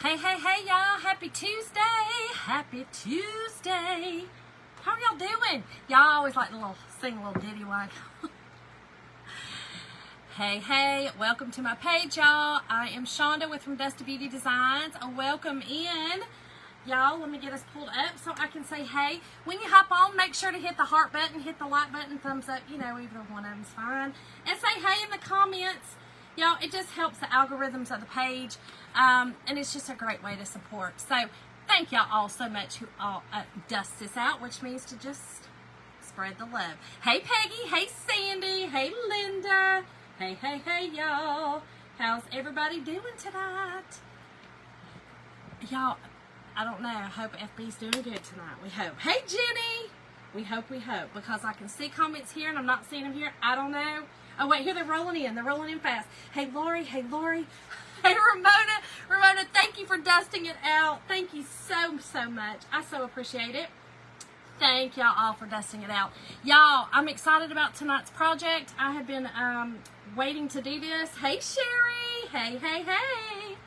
Hey, hey, hey, y'all. Happy Tuesday. Happy Tuesday. How are y'all doing? Y'all always like to sing a little ditty one. Hey, hey, welcome to my page, y'all. I am Shonda with From Dust to Beauty Designs. Welcome in. Y'all, let me get us pulled up so I can say hey. When you hop on, make sure to hit the heart button, hit the like button, thumbs up, either one of them's fine. And say hey in the comments. Y'all, it just helps the algorithms of the page, and it's just a great way to support. So, thank y'all all so much who all dust this out, which means to just spread the love. Hey, Peggy. Hey, Sandy. Hey, Linda. Hey, hey, hey, y'all. How's everybody doing tonight? Y'all, I don't know. I hope FB's doing good tonight. We hope. Hey, Jenny. We hope, because I can see comments here and I'm not seeing them here. I don't know. Oh, wait, here they're rolling in. They're rolling in fast. Hey, Lori. Hey, Lori. Hey, Ramona. Ramona, thank you for dusting it out. Thank you so, so much. I so appreciate it. Thank y'all all for dusting it out. Y'all, I'm excited about tonight's project. I have been waiting to do this. Hey, Sherry. Hey, hey, hey.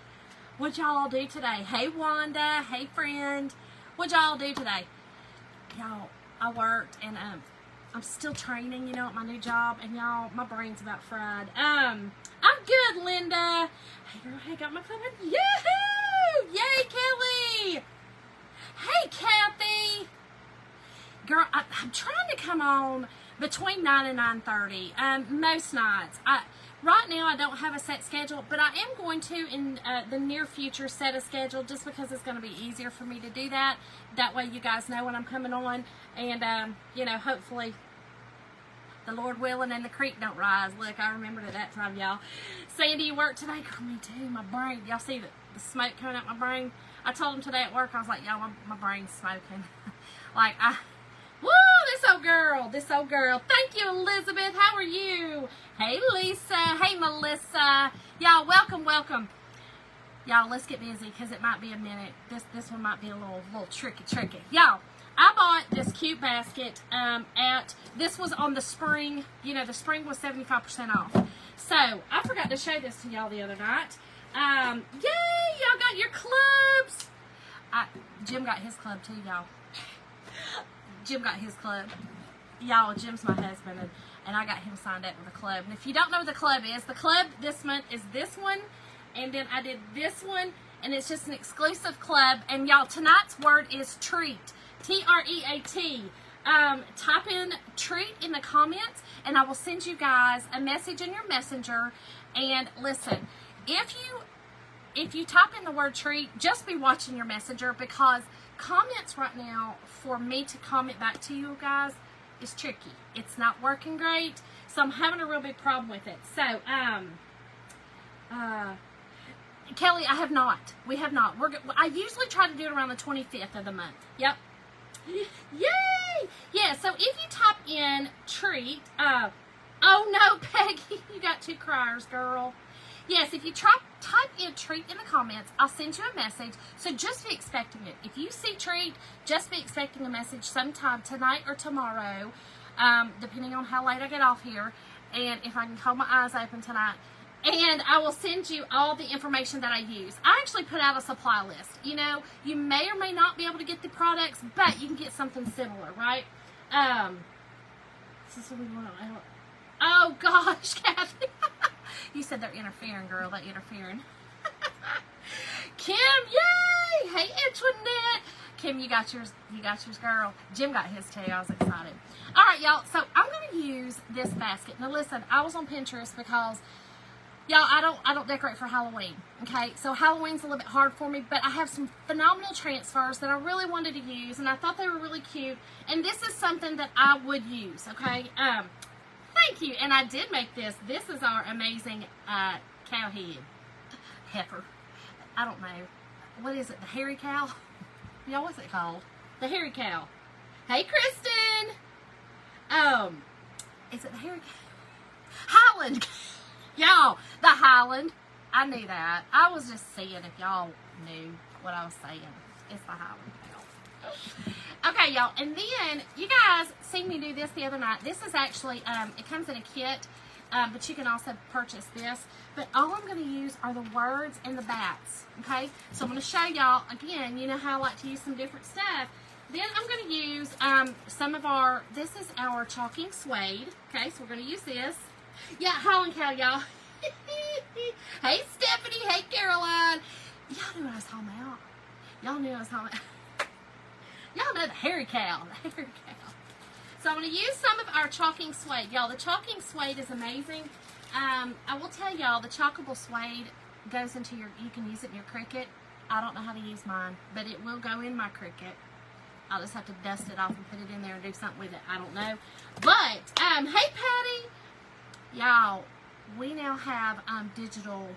What y'all all do today? Hey, Wanda. Hey, friend. What y'all do today? Y'all, I worked and I'm still training, at my new job, and y'all, my brain's about fried. I'm good, Linda. Hey, girl, hey, got my phone. Yahoo! Yay, Kelly! Hey, Kathy! Girl, I'm trying to come on between 9 and 9:30, most nights. Right now, I don't have a set schedule, but I am going to, in the near future, set a schedule just because it's going to be easier for me to do that. That way, you guys know when I'm coming on, and, hopefully, the Lord willing and the creek don't rise. Look, I remembered at that time, y'all. Sandy, you work today? Girl, me too. My brain. Y'all see the smoke coming out my brain? I told him today at work, I was like, y'all, my brain's smoking. Woo, this old girl. Thank you, Elizabeth. How are you? Hey, Lisa. Hey, Melissa. Y'all, welcome. Y'all, let's get busy because it might be a minute. This one might be a little tricky. Y'all, I bought this cute basket this was on the spring. The spring was 75% off. So, I forgot to show this to y'all the other night. Yay, y'all got your clubs. Jim got his club too, y'all. Jim got his club. Y'all, Jim's my husband, and I got him signed up with a club. And if you don't know what the club this month is this one, and then I did this one, and it's just an exclusive club. And y'all, tonight's word is treat. T-R-E-A-T. Type in treat in the comments, and I will send you guys a message in your messenger. And listen, if you type in the word treat, just be watching your messenger, because comments right now, for me to comment back to you guys, is tricky. It's not working great, so I'm having a real big problem with it. So, Kelly, we have not. I usually try to do it around the 25th of the month. Yep. Yay! Yeah, so if you type in treat, oh no, Peggy, you got two criers, girl. Yes, if you type in treat in the comments, I'll send you a message. So just be expecting it. If you see treat, just be expecting a message sometime tonight or tomorrow, depending on how late I get off here, and if I can hold my eyes open tonight. And I will send you all the information that I use. I actually put out a supply list. You may or may not be able to get the products, but you can get something similar, right? Is this what we want? Oh gosh, Kathy. You said they're interfering, girl. They're interfering. Kim, yay! Hey, Antoinette. Kim, you got yours, girl. Jim got his too. I was excited. All right, y'all. So I'm going to use this basket. Now, listen, I was on Pinterest because, y'all, I don't decorate for Halloween. Okay, so Halloween's a little bit hard for me, but I have some phenomenal transfers that I really wanted to use, and I thought they were really cute. And this is something that I would use. Okay. Thank you. And I did make this. This is our amazing cow head. Heifer. I don't know. What is it? The hairy cow? Y'all, what's it called? The hairy cow. Hey, Kristen. Is it the hairy cow? Highland. Y'all, the Highland. I knew that. I was just seeing if y'all knew what I was saying. It's the Highland cow. Okay, y'all, and then you guys seen me do this the other night. This is actually, it comes in a kit, but you can also purchase this. But all I'm going to use are the words and the bats, okay? So I'm going to show y'all, again, you know how I like to use some different stuff. Then I'm going to use some of our, this is our chalking suede, okay? So we're going to use this. Yeah, Holland Cow, y'all. Hey, Stephanie. Hey, Caroline. Y'all knew what I was talking about. Y'all knew what I was talking about. Y'all know the hairy cow. The hairy cow. So I'm going to use some of our chalking suede. Y'all, the chalking suede is amazing. I will tell y'all, the chalkable suede goes into your, you can use it in your Cricut. I don't know how to use mine, but it will go in my Cricut. I'll just have to dust it off and put it in there and do something with it. I don't know. But, hey, Patty. Y'all, we now have digital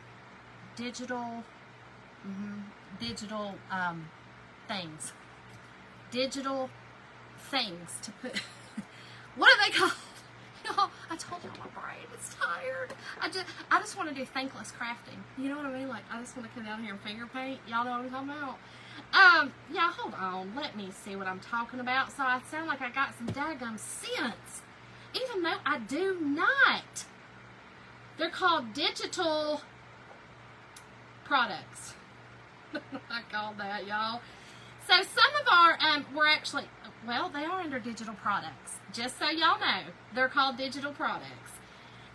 things. Digital things to put. What are they called? Y'all, I told y'all my brain is tired. I just want to do thankless crafting. You know what I mean? Like, I just want to come down here and finger paint. Y'all know what I'm talking about? Yeah, hold on. Let me see what I'm talking about. So I sound like I got some daggum sense. Even though I do not. They're called digital products. I call that, y'all. So some of our, we're actually, well, they are under digital products. Just so y'all know, they're called digital products.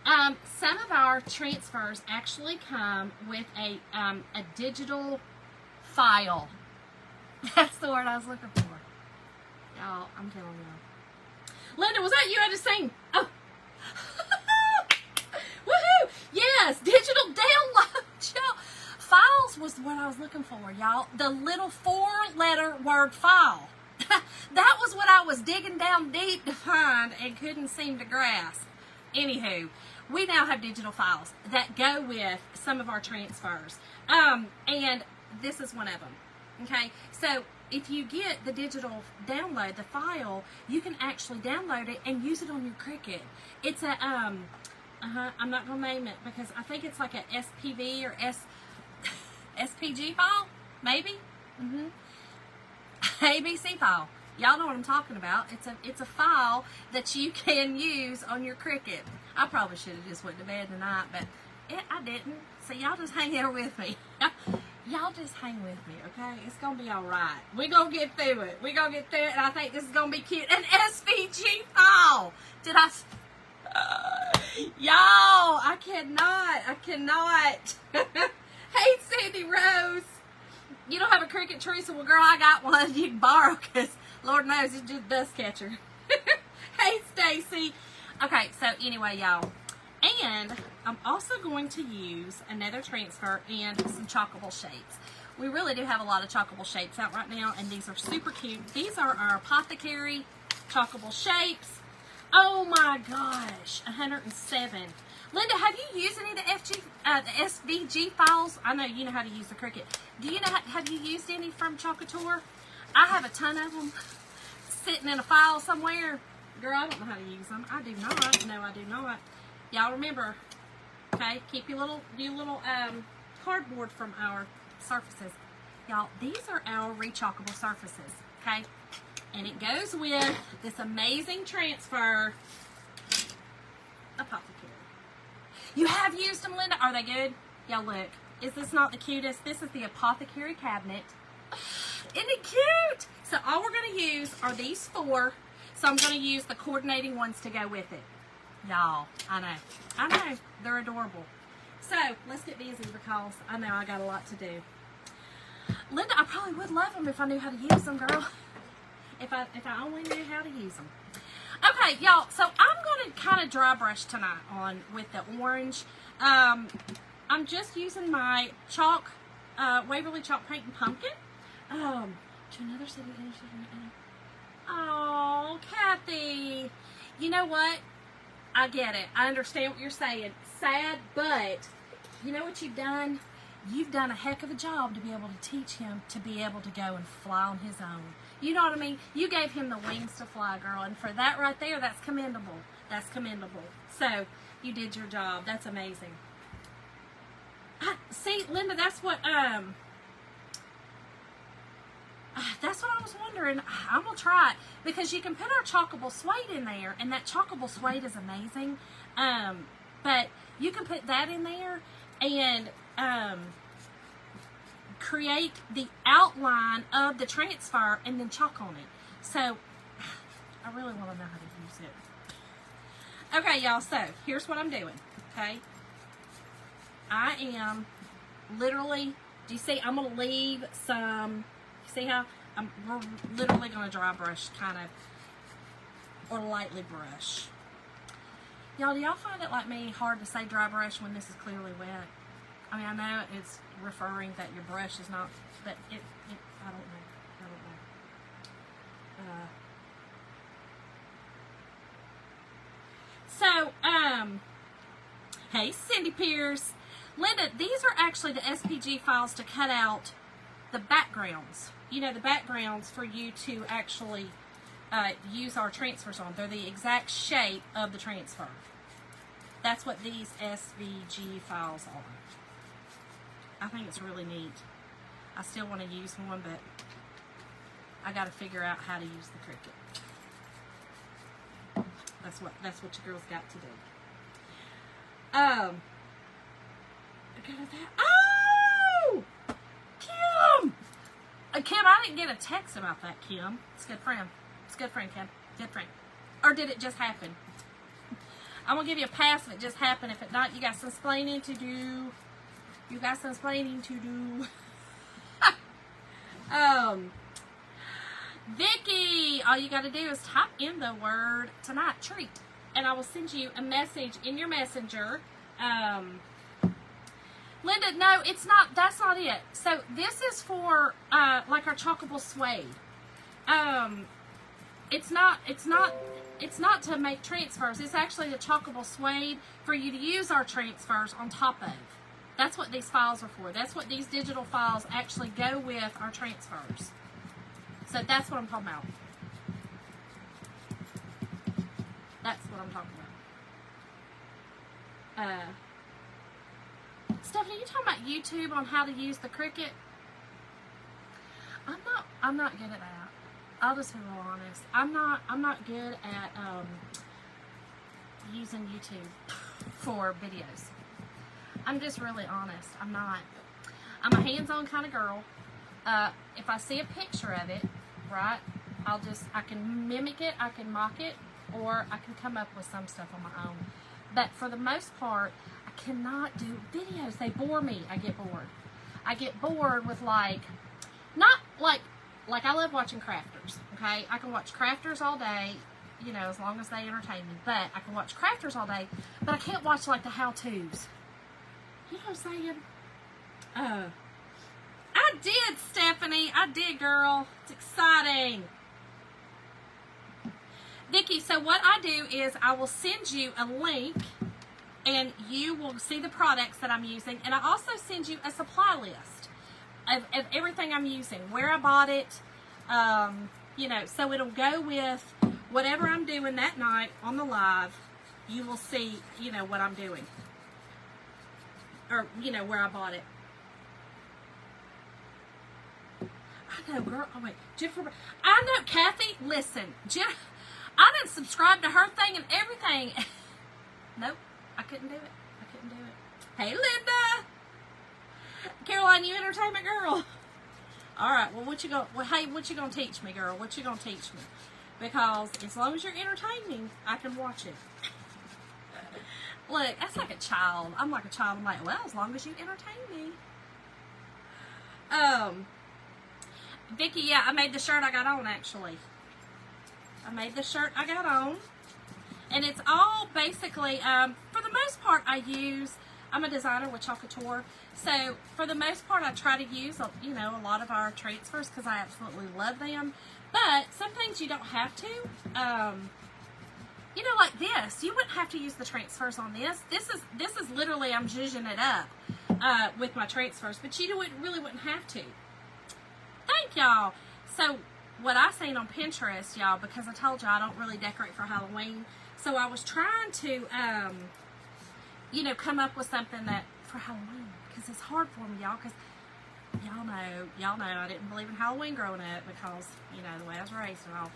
Some of our transfers actually come with a digital file. That's the word I was looking for. Y'all, I'm telling y'all. Linda, was that you? I just sang. Oh. Woohoo! Yes, digital download, y'all. Files was what I was looking for, y'all. The little 4-letter word file. That was what I was digging down deep to find and couldn't seem to grasp. Anywho, we now have digital files that go with some of our transfers. And this is one of them. Okay, so if you get the digital download, the file, you can actually download it and use it on your Cricut. It's a, I'm not going to name it because I think it's like a SPV or SPG file, maybe? ABC file. Y'all know what I'm talking about. It's a file that you can use on your Cricut. I probably should have just went to bed tonight, but I didn't. So y'all just hang there with me. Y'all just hang with me, okay? It's going to be all right. We're going to get through it. We're going to get through it, and I think this is going to be cute. An SVG file. Did I... y'all, I cannot. Hey, Sandy Rose. You don't have a Cricut, Teresa? Well, girl, I got one you can borrow because Lord knows it's just a dust catcher. Hey, Stacy. Okay, so anyway, y'all. And I'm also going to use another transfer and some chalkable shapes. We really do have a lot of chalkable shapes out right now, and these are super cute. These are our Apothecary chalkable shapes. Oh my gosh, 107. Linda, have you used any of the SVG files? I know you know how to use the Cricut. Do you know have you used any from Chalkator? I have a ton of them sitting in a file somewhere. Girl, I don't know how to use them. I do not. No, I do not. Y'all remember, okay, keep your little cardboard from our surfaces. Y'all, these are our rechalkable surfaces, okay? And it goes with this amazing transfer, Apothecary. You have used them, Linda? Are they good? Y'all look. Is this not the cutest? This is the Apothecary cabinet. Isn't it cute? So all we're going to use are these 4. So I'm going to use the coordinating ones to go with it. Y'all, I know. They're adorable. So let's get busy because I know I got a lot to do. Linda, I probably would love them if I knew how to use them, girl. If I only knew how to use them. Okay, y'all, so I'm going to kind of dry brush tonight on with the orange. I'm just using my chalk, Waverly Chalk Paint and Pumpkin. To another city. Oh, Kathy. You know what? I get it. I understand what you're saying. Sad, but you know what you've done? You've done a heck of a job to be able to teach him to be able to go and fly on his own. You know what I mean? You gave him the wings to fly, girl, and for that right there, that's commendable. That's commendable. So, you did your job. That's amazing. See, Linda, that's what I was wondering. I'm going to try it because you can put our chalkable suede in there, and that chalkable suede is amazing. But you can put that in there and create the outline of the transfer and then chalk on it. So I really want to know how to use it. Okay, y'all, so here's what I'm doing, okay? I am literally, do you see, I'm going to leave some, see how, we're literally going to dry brush kind of, or lightly brush. Y'all, do y'all find it like me hard to say dry brush when this is clearly wet? I mean, I know it's referring that your brush is not, but I don't know. Hey, Cindy Pierce. Linda, these are actually the SPG files to cut out the backgrounds. You know, the backgrounds for you to actually use our transfers on. They're the exact shape of the transfer. That's what these SVG files are. I think it's really neat. I still want to use one, but I got to figure out how to use the Cricut. That's what your girl's got to do. Oh, Kim! Kim, I didn't get a text about that, Kim. It's a good friend. It's a good friend, Kim. Good friend. Or did it just happen? I'm going to give you a pass if it just happened. If it not, you got some explaining to do. You got some explaining to do. Vicky, all you got to do is type in the word tonight treat, and I will send you a message in your messenger. Linda, no, it's not. That's not it. So this is for like our chalkable suede. It's not to make transfers. It's actually the chalkable suede for you to use our transfers on top of. That's what these files are for. That's what these digital files actually go with our transfers. So that's what I'm talking about. That's what I'm talking about. Stephanie, you talking about YouTube on how to use the Cricut? I'm not good at that. I'll just be real honest. I'm not good at using YouTube for videos. I'm just really honest. I'm not. I'm a hands-on kind of girl. If I see a picture of it, right, I can mimic it, I can mock it, or I can come up with some stuff on my own. But for the most part, I cannot do videos. They bore me. I get bored. I get bored with not like I love watching crafters, okay? I can watch crafters all day, you know, as long as they entertain me. But I can watch crafters all day, but I can't watch like the how-tos. You know what I'm saying? I did, Stephanie. I did, girl. It's exciting. Vicki, so what I do is I will send you a link and you will see the products that I'm using. And I also send you a supply list of everything I'm using, where I bought it, you know, so it'll go with whatever I'm doing that night on the live. You will see, you know, what I'm doing. Or, you know, where I bought it. I know, girl. Oh, wait. Jennifer. I know, Kathy. Listen. I didn't subscribe to her thing and everything. Nope. I couldn't do it. I couldn't do it. Hey, Linda. Caroline, you entertainment girl. All right. Well, hey, what you gonna teach me, girl? What you gonna teach me? Because as long as you're entertaining, I can watch it. Look, that's like a child. I'm like a child. I'm like, well, as long as you entertain me. Vicki, yeah, I made the shirt I got on, actually. I made the shirt I got on. And it's all basically, for the most part, I'm a designer with Chalk Couture. So, for the most part, I try to use, you know, a lot of our transfers because I absolutely love them. But some things you don't have to. You know, like this. You wouldn't have to use the transfers on this. This is literally, I'm zhuzhing it up with my transfers. But you really wouldn't have to. Thank y'all. So, what I seen on Pinterest, y'all, because I told y'all I don't really decorate for Halloween. So, I was trying to, you know, come up with something that for Halloween. Because it's hard for me, y'all. Because y'all know I didn't believe in Halloween growing up because, you know, the way I was raised and all.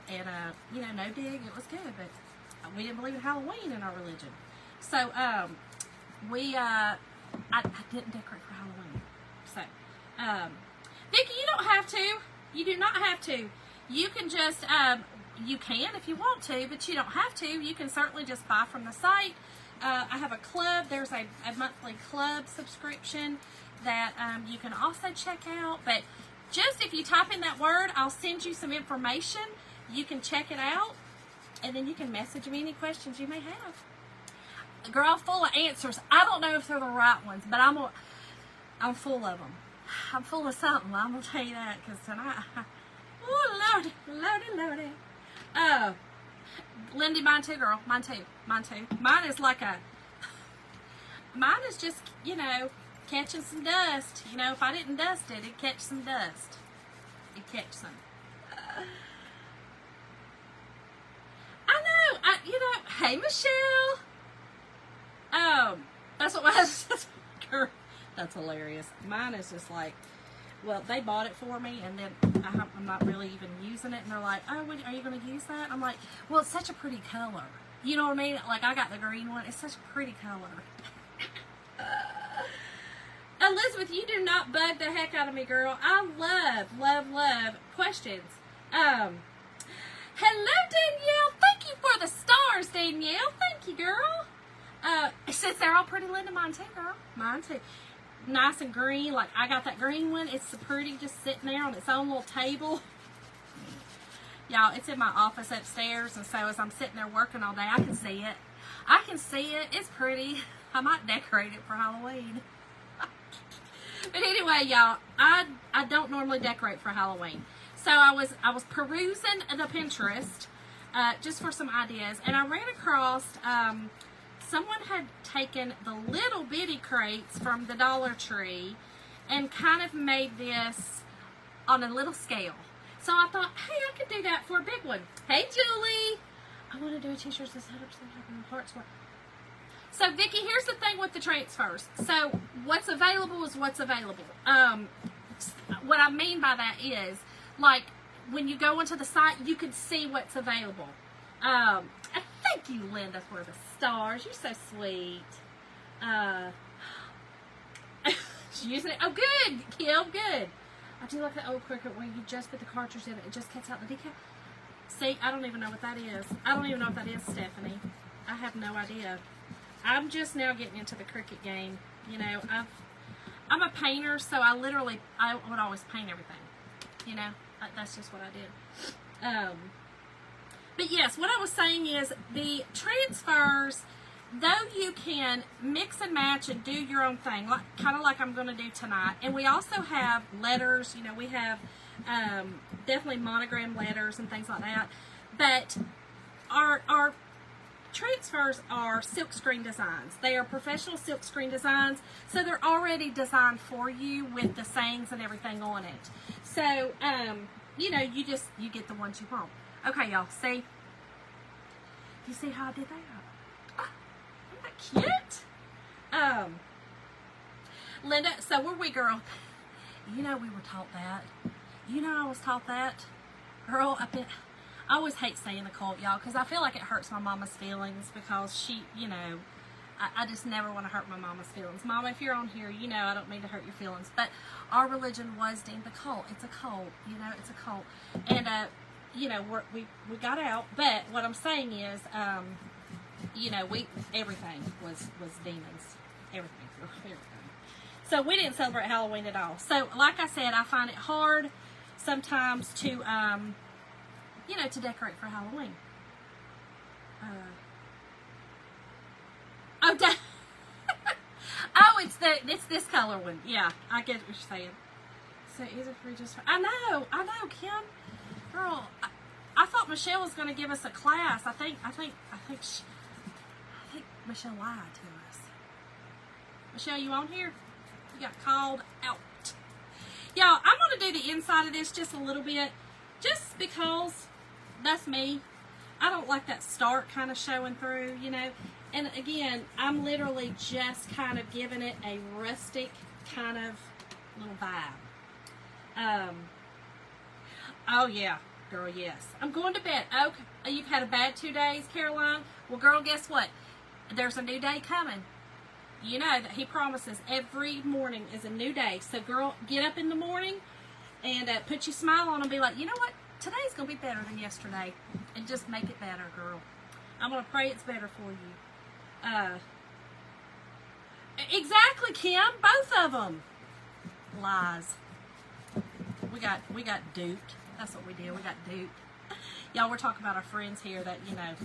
And, you know, no dig, it was good. But we didn't believe in Halloween in our religion. So, I didn't decorate for Halloween. So, Vicki, you don't have to. You do not have to. You can just, you can if you want to, but you don't have to. You can certainly just buy from the site. I have a club. There's a monthly club subscription that you can also check out. But just if you type in that word, I'll send you some information. You can check it out, and then you can message me any questions you may have. Girl, full of answers. I don't know if they're the right ones, but I'm full of them. I'm full of something. I'm gonna tell you that because tonight, oh lordy. Lindy, mine too, girl. Mine too. Mine is just, you know, catching some dust. You know, if I didn't dust it, it'd catch some dust. It'd catch some. I know. Hey, Michelle. That's what my husband says. That's hilarious. Mine is just like, well, they bought it for me, and then I'm not really even using it, and they're like, oh, are you going to use that? I'm like, well, it's such a pretty color. You know what I mean? Like, I got the green one. It's such a pretty color. Elizabeth, you do not bug the heck out of me, girl. I love questions. Hello, Danielle. Thank you for the stars, Danielle. Thank you, girl. Since they're all pretty, Linda, mine too, girl. Mine too. Nice and green. Like, I got that green one. It's so pretty, just sitting there on its own little table. Y'all, it's in my office upstairs, and so as I'm sitting there working all day, I can see it. It's pretty. I might decorate it for Halloween. But anyway, y'all, I don't normally decorate for Halloween. So I was perusing the Pinterest just for some ideas, and I ran across someone had taken the little bitty crates from the Dollar Tree and kind of made this on a little scale. So I thought, hey, I could do that for a big one. Hey, Julie. I want to do a t-shirt that says hearts. So, Vicki, here's the thing with the transfers. So, what's available is what's available. What I mean by that is, like, when you go into the site, you can see what's available. Thank you, Linda, for the stars. You're so sweet. She's using it. Oh, good, Kim, good. I do like the old Cricut where you just put the cartridge in it. It just cuts out the decal. See, I don't even know what that is. I don't even know what that is, Stephanie. I have no idea. I'm just now getting into the Cricut game. You know, I'm a painter, so I would always paint everything. You know, that's just what I did. But yes, what I was saying is the transfers, though you can mix and match and do your own thing, kind of like I'm going to do tonight. And we also have letters. You know, we have definitely monogram letters and things like that. But our transfers are silkscreen designs. They are professional silkscreen designs, so they're already designed for you with the sayings and everything on it. So, you know, you get the ones you want. Okay, y'all, see? You see how I did that? Isn't that cute? Linda, so were we, girl? You know we were taught that. You know I was taught that. Girl, I always hate saying a cult, y'all, because I feel like it hurts my mama's feelings because she, you know, I just never want to hurt my mama's feelings. Mama, if you're on here, you know I don't mean to hurt your feelings, but our religion was deemed a cult. It's a cult, you know, it's a cult. And, you know, we got out, but what I'm saying is, you know, everything was demons. Everything. So we didn't celebrate Halloween at all. So, like I said, I find it hard sometimes to, you know, to decorate for Halloween. It's this color one. Yeah, I get what you're saying. So easy for just. I know, Kim. Girl, I thought Michelle was going to give us a class. I think Michelle lied to us. Michelle, you on here? You got called out. Y'all, I'm going to do the inside of this just a little bit, just because that's me. I don't like that start kind of showing through, you know. And again, I'm literally just kind of giving it a rustic kind of little vibe. Oh yeah, girl, yes. I'm going to bed. Okay, you've had a bad 2 days, Caroline? Well, girl, guess what? there's a new day coming. You know that he promises every morning is a new day. So, girl, get up in the morning and put your smile on and be like, you know what? Today's going to be better than yesterday. And just make it better, girl. I'm going to pray it's better for you. Exactly, Kim. Both of them. Lies. We got duped. That's what we did. We got duped. Y'all, we're talking about our friends here that, you know,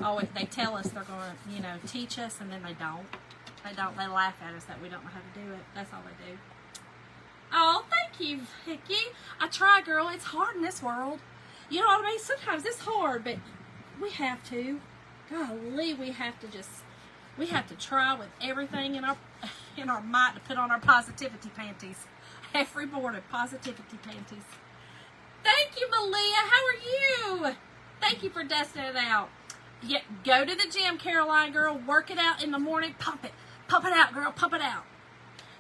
always, they tell us they're going to, you know, teach us, and then they don't. They don't. They laugh at us that we don't know how to do it. That's all they do. Oh, thank you, Vicky. I try, girl. It's hard in this world. You know what I mean? Sometimes it's hard, but we have to. Golly, we have to try with everything in our might to put on our positivity panties. Every morning, positivity panties. Thank you, Malia. How are you? Thank you for dusting it out. Yeah, go to the gym, Caroline, girl. Work it out in the morning. Pump it. Pump it out, girl. Pump it out.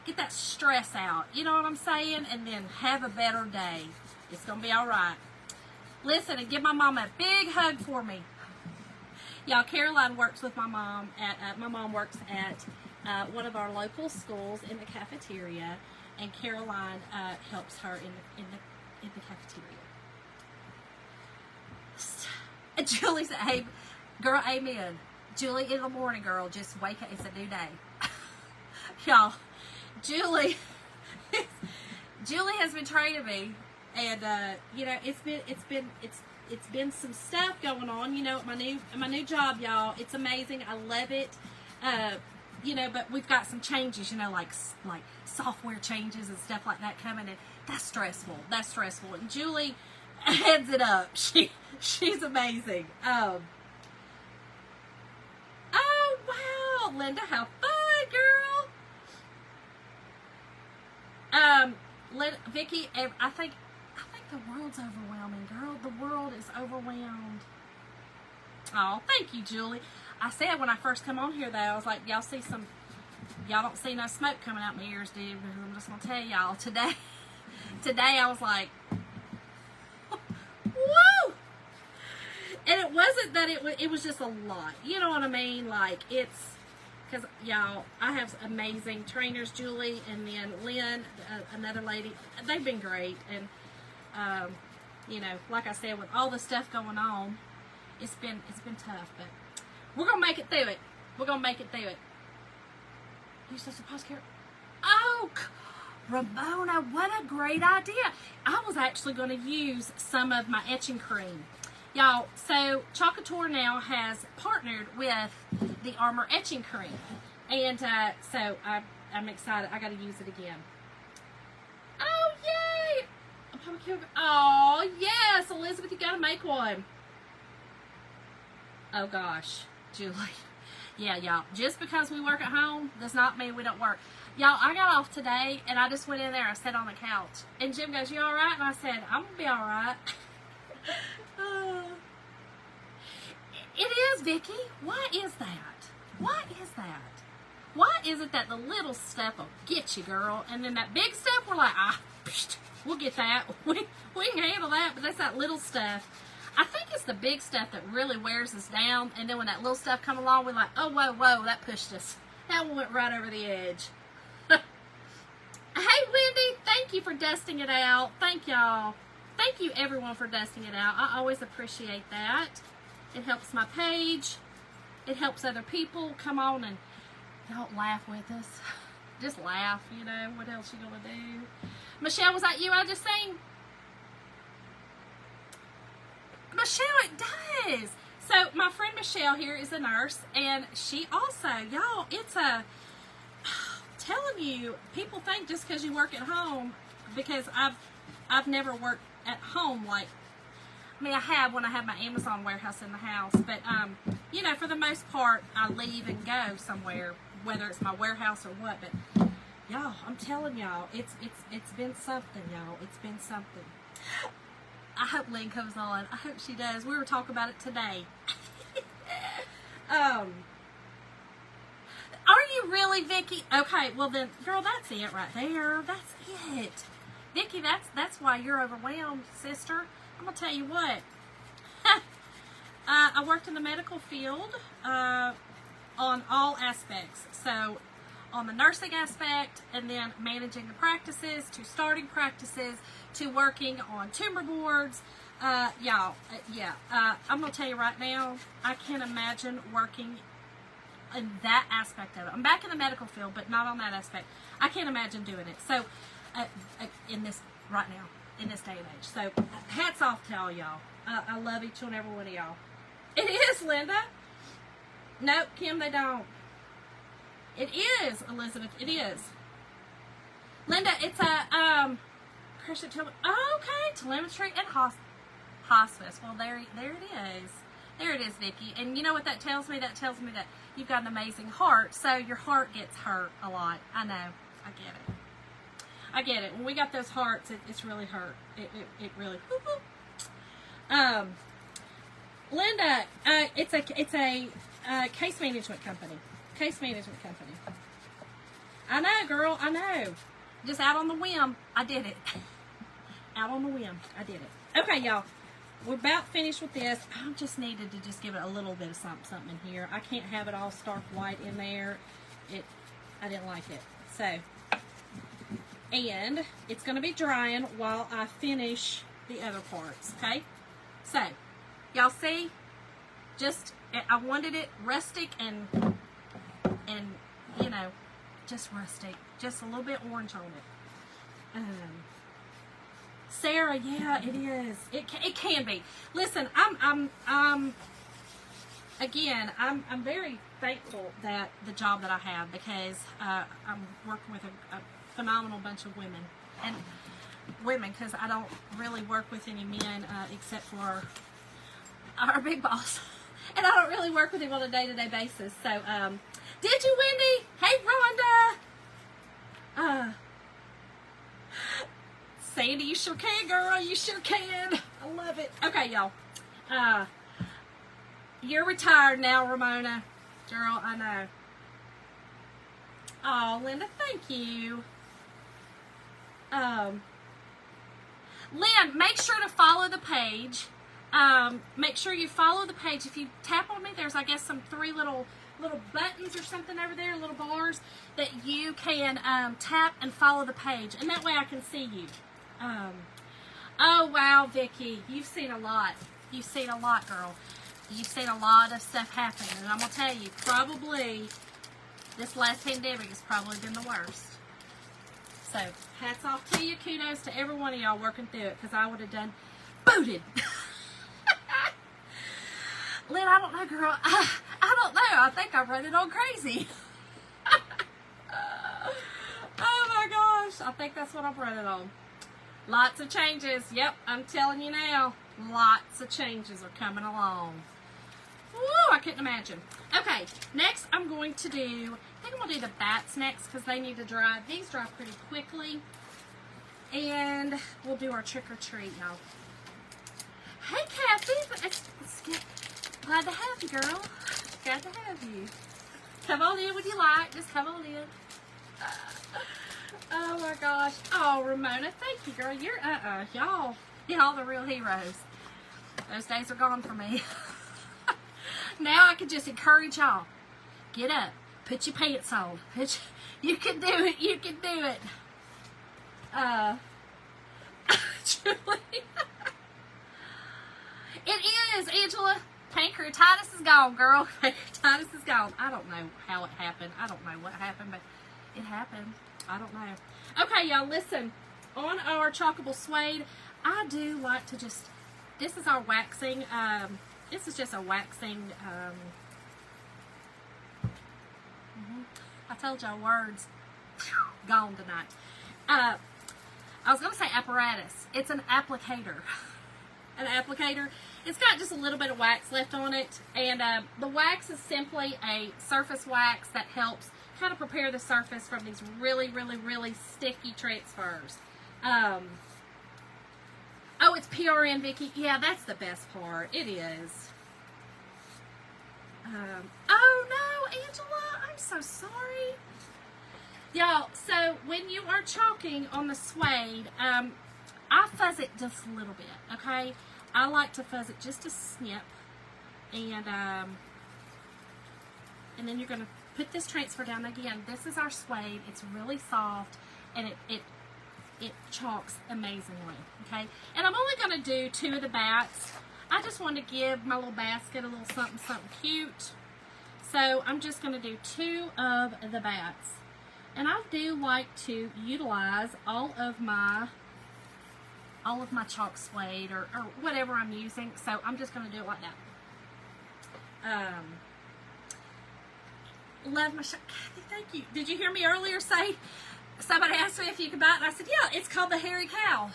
Get that stress out. You know what I'm saying? And then have a better day. It's going to be all right. Listen, and give my mom a big hug for me. Y'all, Caroline works with my mom. My mom works at one of our local schools in the cafeteria. And Caroline helps her in the cafeteria. Julie said, hey, girl, amen. Julie, in the morning, girl, just wake up. It's a new day. Y'all, Julie has been training me, and you know, it's been some stuff going on. You know, at my new job, y'all. It's amazing. I love it. You know, but we've got some changes. You know, like software changes and stuff like that coming in. That's stressful. And Julie heads it up. She's amazing. Oh wow, Linda, how fun, girl. Vicky, I think the world's overwhelming, girl. The world is overwhelmed. Oh, thank you, Julie. I said when I first come on here, though, I was like, y'all don't see no smoke coming out my ears, do you? Because I'm just going to tell y'all, today I was like, woo! And it wasn't that it was just a lot. You know what I mean? Like, it's, because, y'all, I have amazing trainers, Julie, and then Lynn, another lady. They've been great. And, you know, like I said, with all the stuff going on, it's been tough, but we're going to make it through it. You supposed to pause, Carol? Oh, Ramona, what a great idea. I was actually going to use some of my etching cream. Y'all, so Chocator now has partnered with the Armor etching cream. And so I'm excited. I got to use it again. Oh, yay! Oh, yes, Elizabeth, you got to make one. Oh, gosh, Julie. Yeah, y'all, just because we work at home does not mean we don't work. Y'all, I got off today, and I just went in there and sat on the couch. And Jim goes, you all right? And I said, I'm going to be all right. It is, Vicky. Why is that? Why is it that the little stuff will get you, girl, and then that big stuff, we're like, we'll get that. We can handle that, but that's that little stuff. I think it's the big stuff that really wears us down, and then when that little stuff come along, we're like, oh, whoa, that pushed us. That one went right over the edge. Hey, Wendy, thank you for dusting it out. Thank y'all. Thank you, everyone, for dusting it out. I always appreciate that. It helps my page. It helps other people. Come on and don't laugh with us. Just laugh, you know. What else you gonna do? Michelle, was that you I just seen? Michelle, it does. So my friend Michelle here is a nurse, and she also, y'all, it's a, telling you, people think just because you work at home, because I've never worked at home like, I mean, I have when I have my Amazon warehouse in the house, but, you know, for the most part, I leave and go somewhere, whether it's my warehouse or what, but, y'all, I'm telling y'all, it's been something, y'all. It's been something. I hope Lynn comes on. I hope she does. We were talking about it today. Are you really, Vicky? Okay, well then, girl, that's it right there. That's it. Vicky, that's why you're overwhelmed, sister. I'm going to tell you what. I worked in the medical field on all aspects. So on the nursing aspect, and then managing the practices, to starting practices, to working on tumor boards. Y'all, I'm going to tell you right now, I can't imagine working in that aspect of it. I'm back in the medical field, but not on that aspect. I can't imagine doing it. So, in this, right now, in this day and age. So, hats off to all y'all. I love each and every one of y'all. It is, Linda. Nope, Kim, they don't. It is, Elizabeth. It is. Linda, it's a, Christian telemetry and hospice. Well, there it is. There it is, Vicki. And you know what that tells me? That tells me that you've got an amazing heart. So your heart gets hurt a lot. I know. I get it. I get it. When we got those hearts, it's really hurt. It really. Linda, it's a case management company. Case management company. I know, girl. I know. Just out on the whim, I did it. Out on the whim, I did it. Okay, y'all. We're about finished with this. I just needed to just give it a little bit of something in here. I can't have it all stark white in there. I didn't like it. So, and it's going to be drying while I finish the other parts, okay? So, y'all see? Just, I wanted it rustic and you know, just rustic. Just a little bit orange on it. Sarah, yeah, it is. It can be. Listen, I'm very thankful that the job that I have, because I'm working with a phenomenal bunch of women, because I don't really work with any men except for our big boss, and I don't really work with him on a day-to-day basis. So, did you, Wendy? Hey, Rhonda. Sandy, you sure can, girl. You sure can. I love it. Okay, y'all. You're retired now, Ramona. Girl, I know. Oh, Linda, thank you. Lynn, make sure to follow the page. Make sure you follow the page. If you tap on me, there's, I guess, some 3 little buttons or something over there, little bars, that you can tap and follow the page. And that way I can see you. Oh, wow, Vicki. You've seen a lot. You've seen a lot, girl. You've seen a lot of stuff happen. And I'm going to tell you, probably, this last pandemic has probably been the worst. So, hats off to you. Kudos to every one of y'all working through it, because I would have done booted. Lynn, I don't know, girl. I don't know. I think I'm running on crazy. Oh, my gosh. I think that's what I'm running on. Lots of changes. Yep, I'm telling you now. Lots of changes are coming along. Woo, I couldn't imagine. Okay, next I'm going to do, I think I'm going to do the bats next, because they need to dry. These dry pretty quickly. And we'll do our trick or treat, y'all. Hey, Kathy. Glad to have you, girl. Glad to have you. Come on in when you like. Just come on in. Oh my gosh. Oh, Ramona, thank you, girl. You're, y'all the real heroes. Those days are gone for me. Now I can just encourage y'all. Get up. Put your pants on. You can do it. You can do it. Truly. It is, Angela. Pancreatitis is gone, girl. Pancreatitis is gone. I don't know how it happened. I don't know what happened, but it happened. I don't know. Okay, y'all, listen. On our chalkable suede, I do like to just, this is our waxing, this is just a waxing, I told y'all words, gone tonight. I was going to say apparatus. It's an applicator. An applicator. It's got just a little bit of wax left on it, and the wax is simply a surface wax that helps kind of prepare the surface from these really, really, really sticky transfers. Oh, it's PRN, Vicki. Yeah, that's the best part. It is. Oh no, Angela, I'm so sorry. Y'all, so when you are chalking on the suede, I fuzz it just a little bit, okay? I like to fuzz it just a snip, and And then you're going to put this transfer down. Again, this is our suede. It's really soft, and it chalks amazingly, okay? And I'm only going to do 2 of the bats. I just want to give my little basket a little something, something cute. So I'm just going to do 2 of the bats. And I do like to utilize all of my chalk suede or whatever I'm using. So I'm just going to do it like that. Love my shot. Kathy, thank you. Did you hear me earlier say, somebody asked me if you could buy it, and I said, yeah, it's called the Hairy Cow.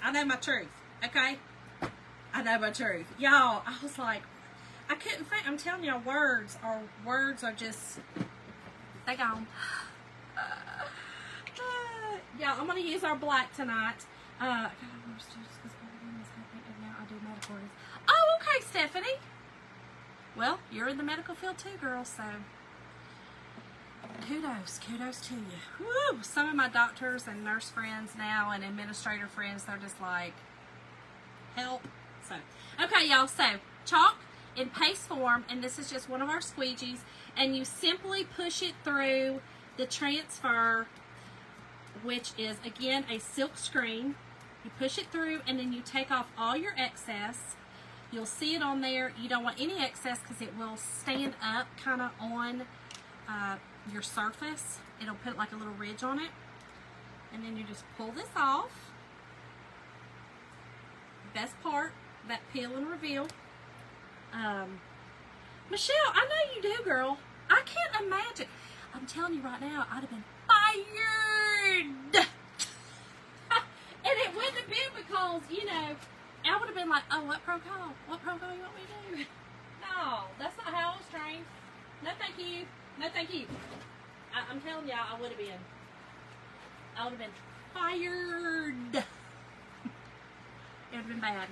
I know my truth, okay? I know my truth. Y'all, I was like, I couldn't think. I'm telling y'all, words are just, they gone. Yeah, I'm going to use our black tonight. I do medical. Oh, okay, Stephanie. Well, you're in the medical field too, girl, so kudos to you. Woo! Some of my doctors and nurse friends now and administrator friends, they're just like, help. So, okay, y'all, so chalk in paste form, and this is just one of our squeegees, and you simply push it through the transfer, which is, again, a silk screen. You push it through, and then you take off all your excess. You'll see it on there. You don't want any excess because it will stand up kind of on your surface. It'll put like a little ridge on it. And then you just pull this off. Best part, that peel and reveal. Michelle, I know you do, girl. I can't imagine. I'm telling you right now, I'd have been fired. And it wouldn't have been because, you know, I would have been like, oh, what protocol? What protocol you want me to do? No, that's not how I was trained. No, thank you. No, thank you. I'm telling y'all, I would have been fired. It would have been bad.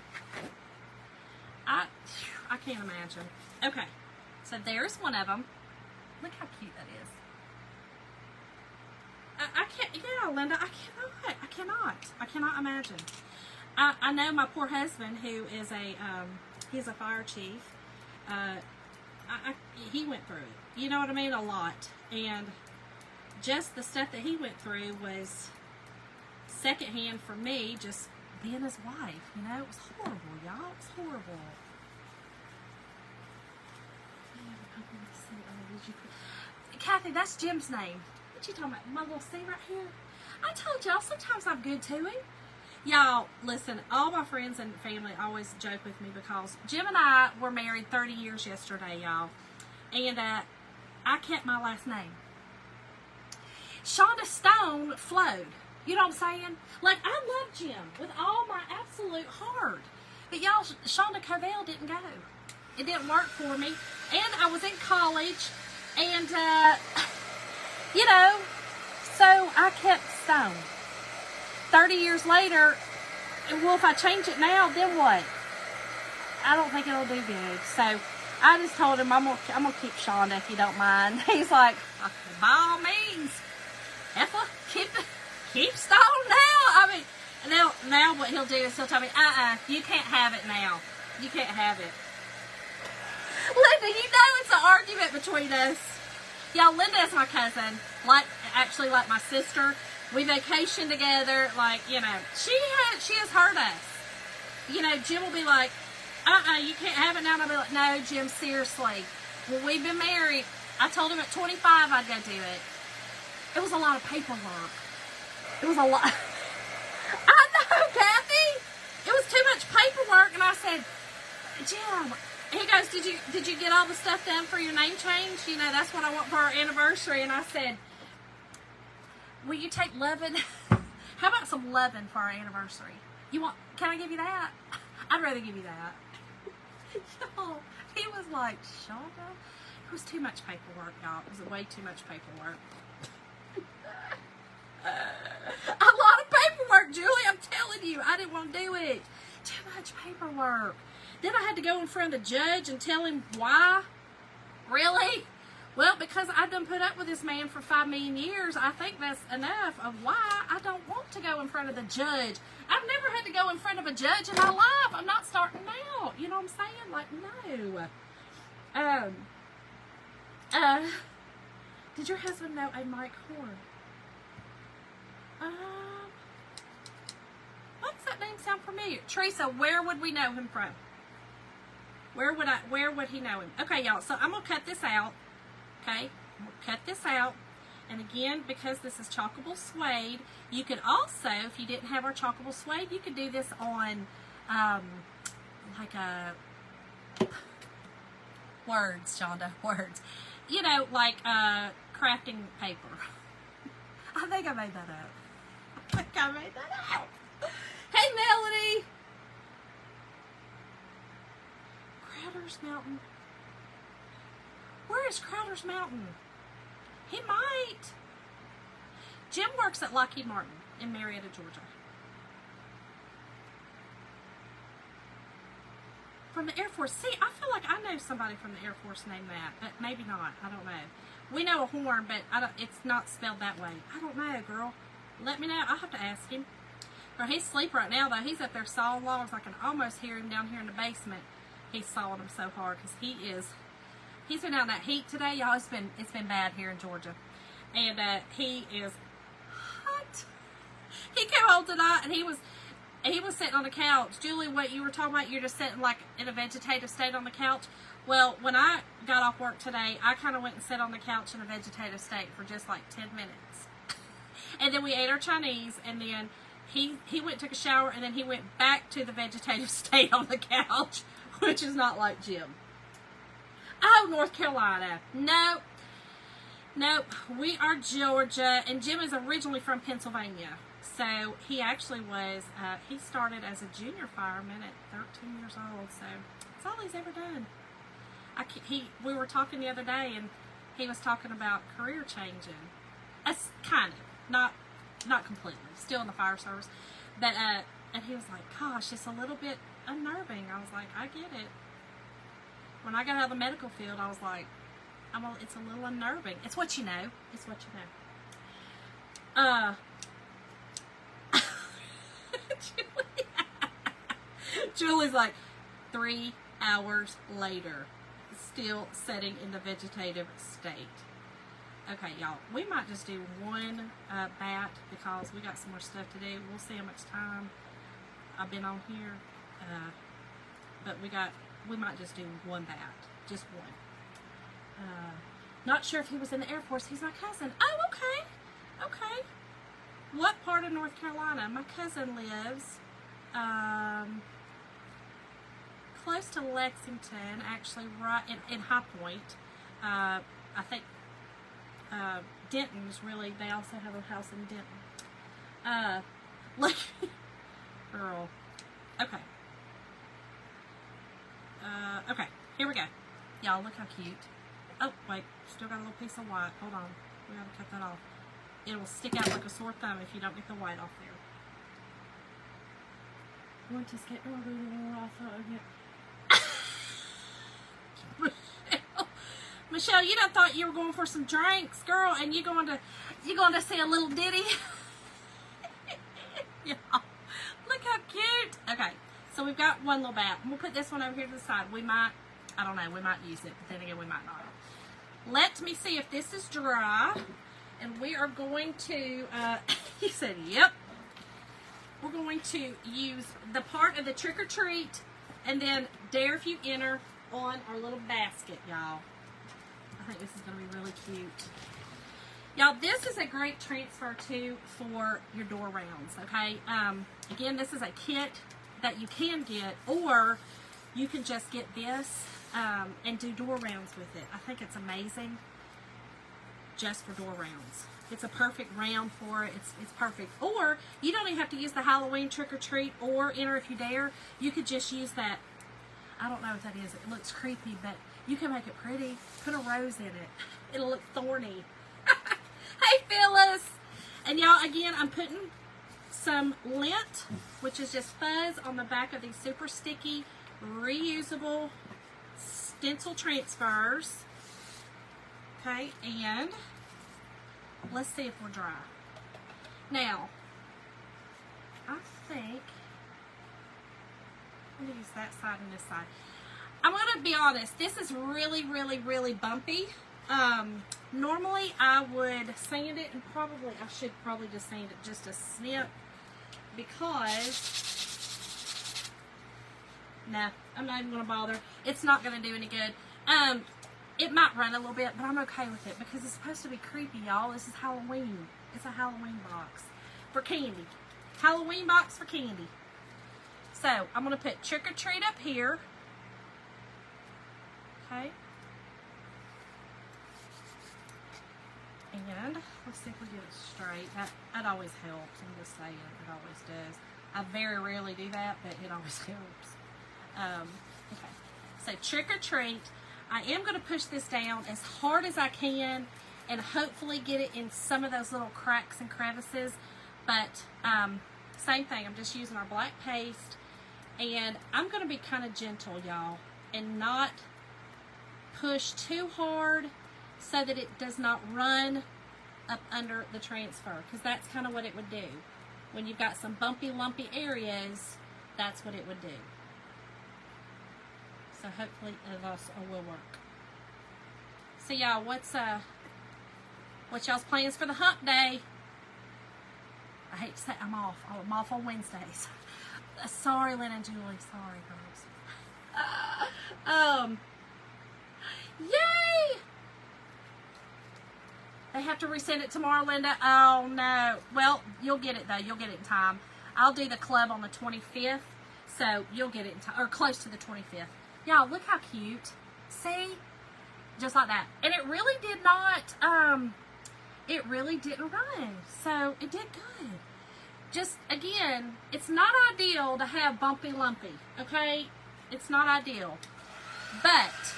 I can't imagine. Okay, so there's one of them. Look how cute that is. I can't, yeah, Linda, I cannot imagine. I know my poor husband, who is he's a fire chief, he went through it. You know what I mean? A lot. And just the stuff that he went through was secondhand for me, just being his wife. You know, it was horrible, y'all. It was horrible. Kathy, that's Jim's name. What you talking about? My little C right here? I told y'all, sometimes I'm good to him. Y'all, listen, all my friends and family always joke with me because Jim and I were married 30 years yesterday, y'all. And I kept my last name. Shonda Stone flowed. You know what I'm saying? Like, I love Jim with all my absolute heart. But y'all, Shonda Covell didn't go. It didn't work for me. And I was in college. And, you know, so I kept Stone. 30 years later, well, if I change it now, then what? I don't think it'll do good. So I just told him I'm gonna keep Shonda if you don't mind. He's like, by all means, Ethel, keep Stone now. I mean, now what he'll do is he'll tell me, you can't have it now. You can't have it. Linda, you know it's an argument between us. Y'all, Linda is my cousin, actually like my sister. We vacation together, like, you know, she has heard us. You know, Jim will be like, you can't have it now. And I'll be like, no, Jim, seriously. When we've been married, I told him at 25 I'd go do it. It was a lot of paperwork. It was a lot. I know, Kathy. It was too much paperwork. And I said, Jim, he goes, did you get all the stuff done for your name change? You know, that's what I want for our anniversary. And I said, will you take lovin'? How about some lovin' for our anniversary? Can I give you that? I'd rather give you that. Y'all, he was like, Shonda? It was too much paperwork, y'all. It was way too much paperwork. A lot of paperwork, Julie. I'm telling you. I didn't want to do it. Too much paperwork. Then I had to go in front of the judge and tell him why. Really? Well, because I've done put up with this man for 5 million years, I think that's enough of why I don't want to go in front of the judge. I've never had to go in front of a judge in my life. I'm not starting now. You know what I'm saying? Like, no. Um, uh, did your husband know a Mike Horn? Why does that name sound familiar? Teresa, where would we know him from? Where would he know him? Okay, y'all, so I'm going to cut this out. Okay, I'm going to cut this out. And again, because this is chalkable suede, you could also, if you didn't have our chalkable suede, you could do this on, like a, words, Shonda, words. You know, like crafting paper. I think I made that up. I think I made that up. Hey, Melody. Crowder's Mountain. Where is Crowder's Mountain? He might. Jim works at Lockheed Martin in Marietta, Georgia. From the Air Force. See, I feel like I know somebody from the Air Force named that, but maybe not. I don't know. We know a Horn, but it's not spelled that way. I don't know, girl. Let me know. I'll have to ask him. Girl, he's asleep right now, though. He's up there sawing logs. I can almost hear him down here in the basement. He's sawing them so hard because he's been out in that heat today, y'all. It's been bad here in Georgia, and he is hot. He came home tonight, and he was sitting on the couch. Julie, what you were talking about, you're just sitting like in a vegetative state on the couch. Well, when I got off work today, I kind of went and sat on the couch in a vegetative state for just like 10 minutes. And then we ate our Chinese, and then he went and took a shower, and then he went back to the vegetative state on the couch, which is not like Jim. Oh, North Carolina. Nope. Nope. We are Georgia, and Jim is originally from Pennsylvania. So he actually was, he started as a junior fireman at 13 years old, so that's all he's ever done. We were talking the other day, and he was talking about career changing. Kind of, not completely, still in the fire service, but, and he was like, gosh, it's a little bit unnerving. I was like, I get it. When I got out of the medical field, I was like, it's a little unnerving. It's what you know. It's what you know. Julie's like, 3 hours later, still sitting in the vegetative state. Okay, y'all, we might just do one bat because we got some more stuff to do. We'll see how much time I've been on here, but we might just do one bat, just one. Not sure if he was in the Air Force. He's my cousin. Oh, okay. What part of North Carolina? My cousin lives close to Lexington, actually, right in High Point. I think Denton's really, they also have a house in Denton. Like, girl. Okay. Okay, here we go. Y'all, look how cute. Oh, wait, still got a little piece of white. Hold on. We gotta cut that off. It will stick out like a sore thumb if you don't get the white off there. Want to skip over the off of Michelle, you done thought you were going for some drinks, girl, and you going to see a little ditty? Yeah. Look how cute. Okay, so we've got one little bat. We'll put this one over here to the side. We might, I don't know, we might use it, but then again, we might not. Let me see if this is dry. And we are going to, he said, yep. We're going to use the part of the trick or treat and then dare if you enter on our little basket, y'all. I think this is going to be really cute. Y'all, this is a great transfer too for your door rounds, okay? Again, this is a kit that you can get, or you can just get this and do door rounds with it. I think it's amazing. Just for door rounds. It's a perfect round for it. It's perfect. Or you don't even have to use the Halloween trick or treat or enter if you dare. You could just use that. I don't know what that is. It looks creepy, but you can make it pretty. Put a rose in it. It'll look thorny. Hey, Phyllis. And y'all, again, I'm putting some lint, which is just fuzz on the back of these super sticky, reusable stencil transfers. Okay, and let's see if we're dry. Now, I think I'm going to use that side and this side. I'm going to be honest, this is really, really, really bumpy. Normally I would sand it, and I should probably just sand it just a snip, because, nah, I'm not even going to bother. It's not going to do any good. It might run a little bit, but I'm okay with it because it's supposed to be creepy, y'all. This is Halloween. It's a Halloween box for candy. Halloween box for candy. So, I'm going to put Trick or Treat up here. Okay. And let's see if we get it straight. That always helps. I'm just saying, it always does. I very rarely do that, but it always helps. Okay. So, Trick or Treat. I am going to push this down as hard as I can and hopefully get it in some of those little cracks and crevices. But same thing, I'm just using our black paste, and I'm going to be kind of gentle, y'all, and not push too hard so that it does not run up under the transfer, because that's kind of what it would do. When you've got some bumpy, lumpy areas, that's what it would do. So hopefully it also will work. So y'all, what's y'all's plans for the hump day? I hate to say I'm off. I'm off on Wednesdays. Sorry, Lynn and Julie. Sorry, girls. Yay! They have to resend it tomorrow, Linda. Oh no. Well, you'll get it though. You'll get it in time. I'll do the club on the 25th, so you'll get it in time, or close to the 25th. Y'all, look how cute. See? Just like that. And it really did not, it really didn't run. So, it did good. Just, again, it's not ideal to have bumpy lumpy. Okay? It's not ideal. But,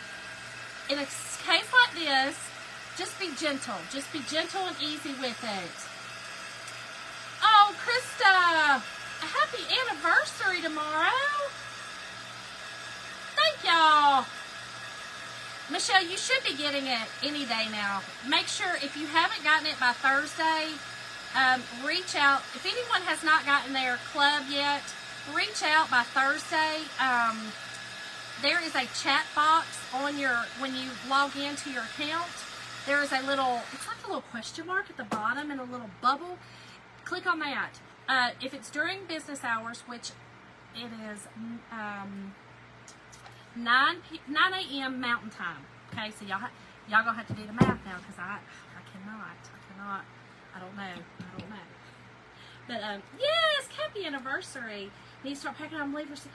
in a case like this, just be gentle. Just be gentle and easy with it. Oh, Krista! A happy anniversary tomorrow! Thank y'all. Michelle, you should be getting it any day now. Make sure, if you haven't gotten it by Thursday, reach out. If anyone has not gotten their club yet, reach out by Thursday. There is a chat box on when you log into your account. There is a little, it's like a little question mark at the bottom and a little bubble. Click on that. If it's during business hours, which it is, 9 a.m. Mountain Time. Okay, so y'all gonna have to do the math now, because I cannot. I don't know. But yes, happy anniversary. Need to start packing on leavers.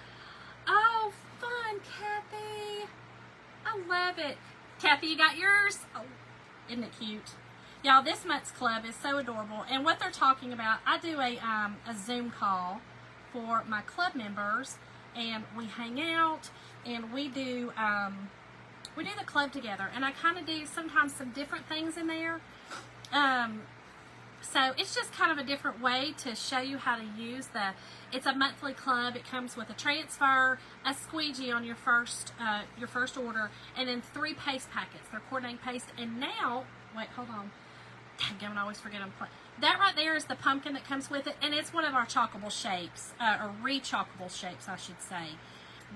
Oh, fun, Kathy. I love it. Kathy, you got yours? Oh, isn't it cute? Y'all, this month's club is so adorable. And what they're talking about, I do a Zoom call for my club members, and we hang out, and we do the club together, and I kind of do sometimes some different things in there. So it's just kind of a different way to show you how to use it's a monthly club. It comes with a transfer, a squeegee on your first order, and then 3 paste packets. They're coordinating paste, and now, wait, hold on. Dang, I always forget that right there is the pumpkin that comes with it, and it's one of our chalkable shapes, or re-chalkable shapes, I should say.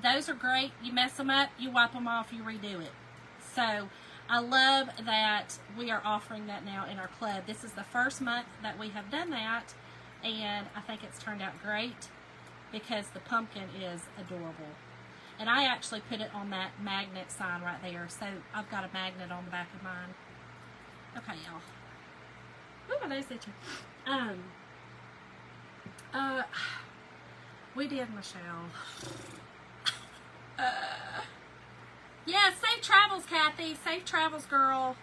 Those are great. You mess them up, you wipe them off, you redo it. So I love that we are offering that now in our club. This is the first month that we have done that, and I think it's turned out great because the pumpkin is adorable. And I actually put it on that magnet sign right there, so I've got a magnet on the back of mine. Okay, y'all. Ooh, my nose itching. We did, Michelle. Yeah, safe travels, Kathy. Safe travels, girl.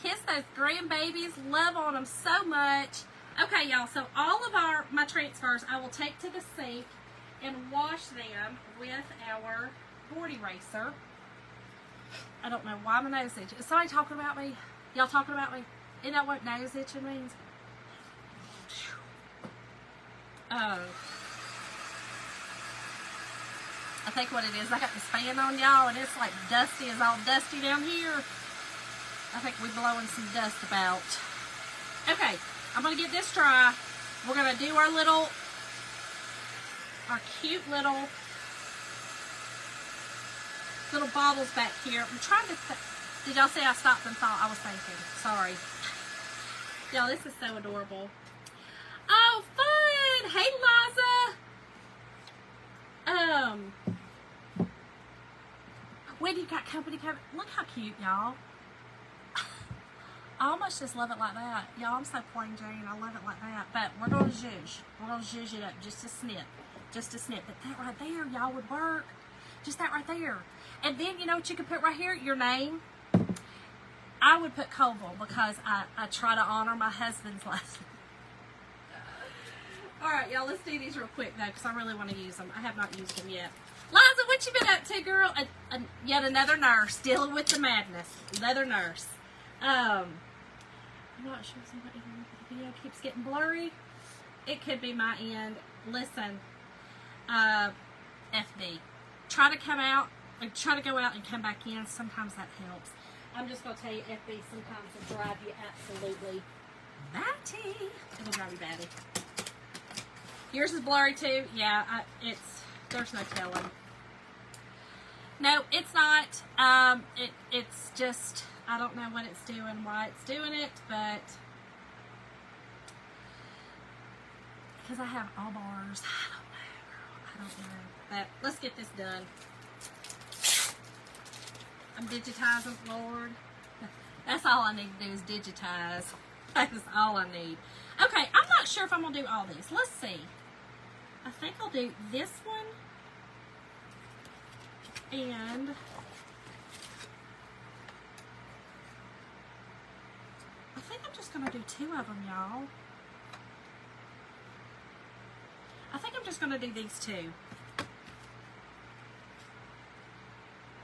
Kiss those grandbabies. Love on them so much. Okay, y'all. So all of my transfers, I will take to the sink and wash them with our board eraser. I don't know why my nose itching. Is somebody talking about me? Y'all talking about me? Isn't that what nose itching means? I think what it is, I got this fan on, y'all, and it's like dusty. It's all dusty down here. I think we're blowing some dust about. Okay, I'm going to get this dry. We're going to do our cute little little baubles back here. I'm trying to, did y'all see I stopped and thought? I was thinking. Sorry. Y'all, this is so adorable. Oh, fun. Hey, Liza. When you got company coming, look how cute, y'all. I almost just love it like that. Y'all, I'm so plain Jane. I love it like that. But we're going to zhuzh. We're going to zhuzh it up just a snip. Just a snip. But that right there, y'all, would work. Just that right there. And then, you know what you could put right here? Your name. I would put Colville because I try to honor my husband's last name. All right, y'all, let's do these real quick, though, because I really want to use them. I have not used them yet. Liza, what you been up to, girl? Yet another nurse dealing with the madness. Another nurse. I'm not sure if somebody the video keeps getting blurry. It could be my end. Listen, FD. Try to come out, like try to go out and come back in. Sometimes that helps. I'm just going to tell you, FD sometimes will drive you absolutely batty. It'll drive you batty. Yours is blurry too. Yeah, there's no telling. No, it's not. It's just, I don't know what it's doing, why it's doing it, but because I have all bars. I don't know, girl. I don't know. But let's get this done. I'm digitizing, Lord. That's all I need to do is digitize. That is all I need. Okay, I'm not sure if I'm going to do all these. Let's see. I think I'll do this one. And I think I'm just going to do 2 of them, y'all. I think I'm just going to do these 2.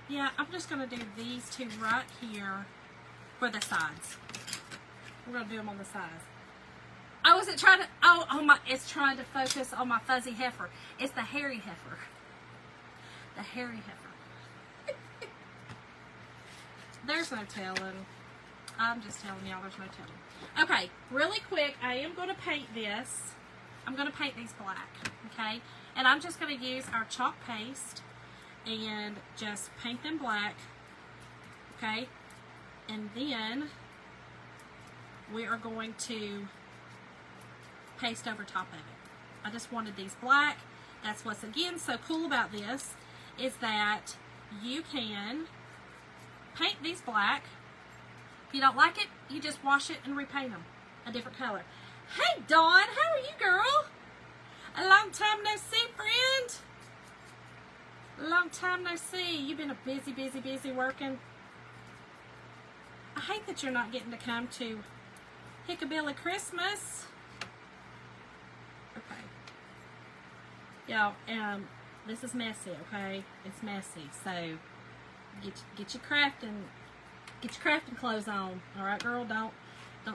Yeah, I'm just going to do these 2 right here for the sides. We're going to do them on the sides. Oh, is it trying to, it's trying to focus on my fuzzy heifer. It's the hairy heifer. The hairy heifer. There's no telling. I'm just telling y'all there's no telling. Okay, really quick, I am going to paint this. I'm going to paint these black, okay? And I'm just going to use our chalk paste and just paint them black, okay? And then we are going to paste over top of it. I just wanted these black. That's what's, again, so cool about this is that you can paint these black. If you don't like it, you just wash it and repaint them a different color. Hey, Dawn, how are you, girl? A long time no see, friend. Long time no see. You've been a busy working. I hate that you're not getting to come to Hickabilly Christmas. Okay. Y'all, this is messy, okay? It's messy. So get your crafting clothes on. Alright, girl? Don't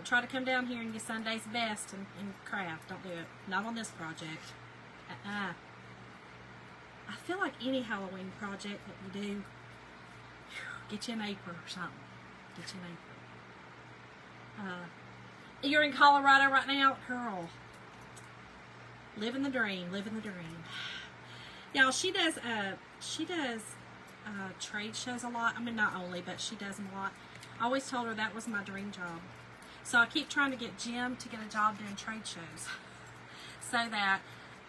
try to come down here in your Sunday's best and craft. Don't do it. Not on this project. I feel like any Halloween project that you do, get you an apron or something. Get you an apron. You're in Colorado right now? Girl. Living the dream. Living the dream. Y'all, she does trade shows a lot. I mean, not only, but she does them a lot. I always told her that was my dream job. So I keep trying to get Jim to get a job doing trade shows so that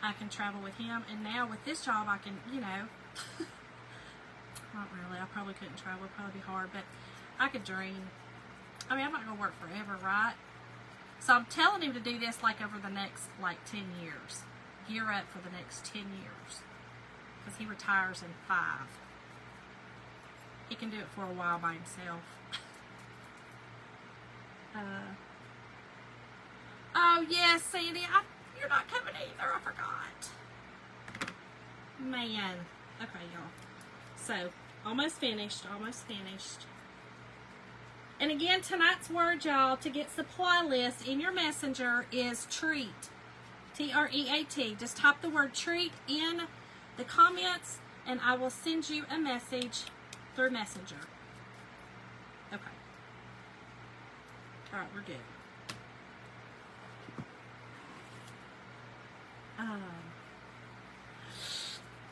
I can travel with him. And now with this job, I can, you know, not really. I probably couldn't travel. It'd probably be hard, but I could dream. I mean, I'm not going to work forever, right? So I'm telling him to do this like over the next, like, 10 years. Gear up for the next 10 years. Because he retires in 5. He can do it for a while by himself. Oh, yes, Sandy. You're not coming either. I forgot. Man. Okay, y'all. So, almost finished. Almost finished. And again, tonight's word, y'all, to get supply list in your messenger is treat. T-R-E-A-T. Just type the word treat in the comments, and I will send you a message through Messenger. Okay. All right, we're good.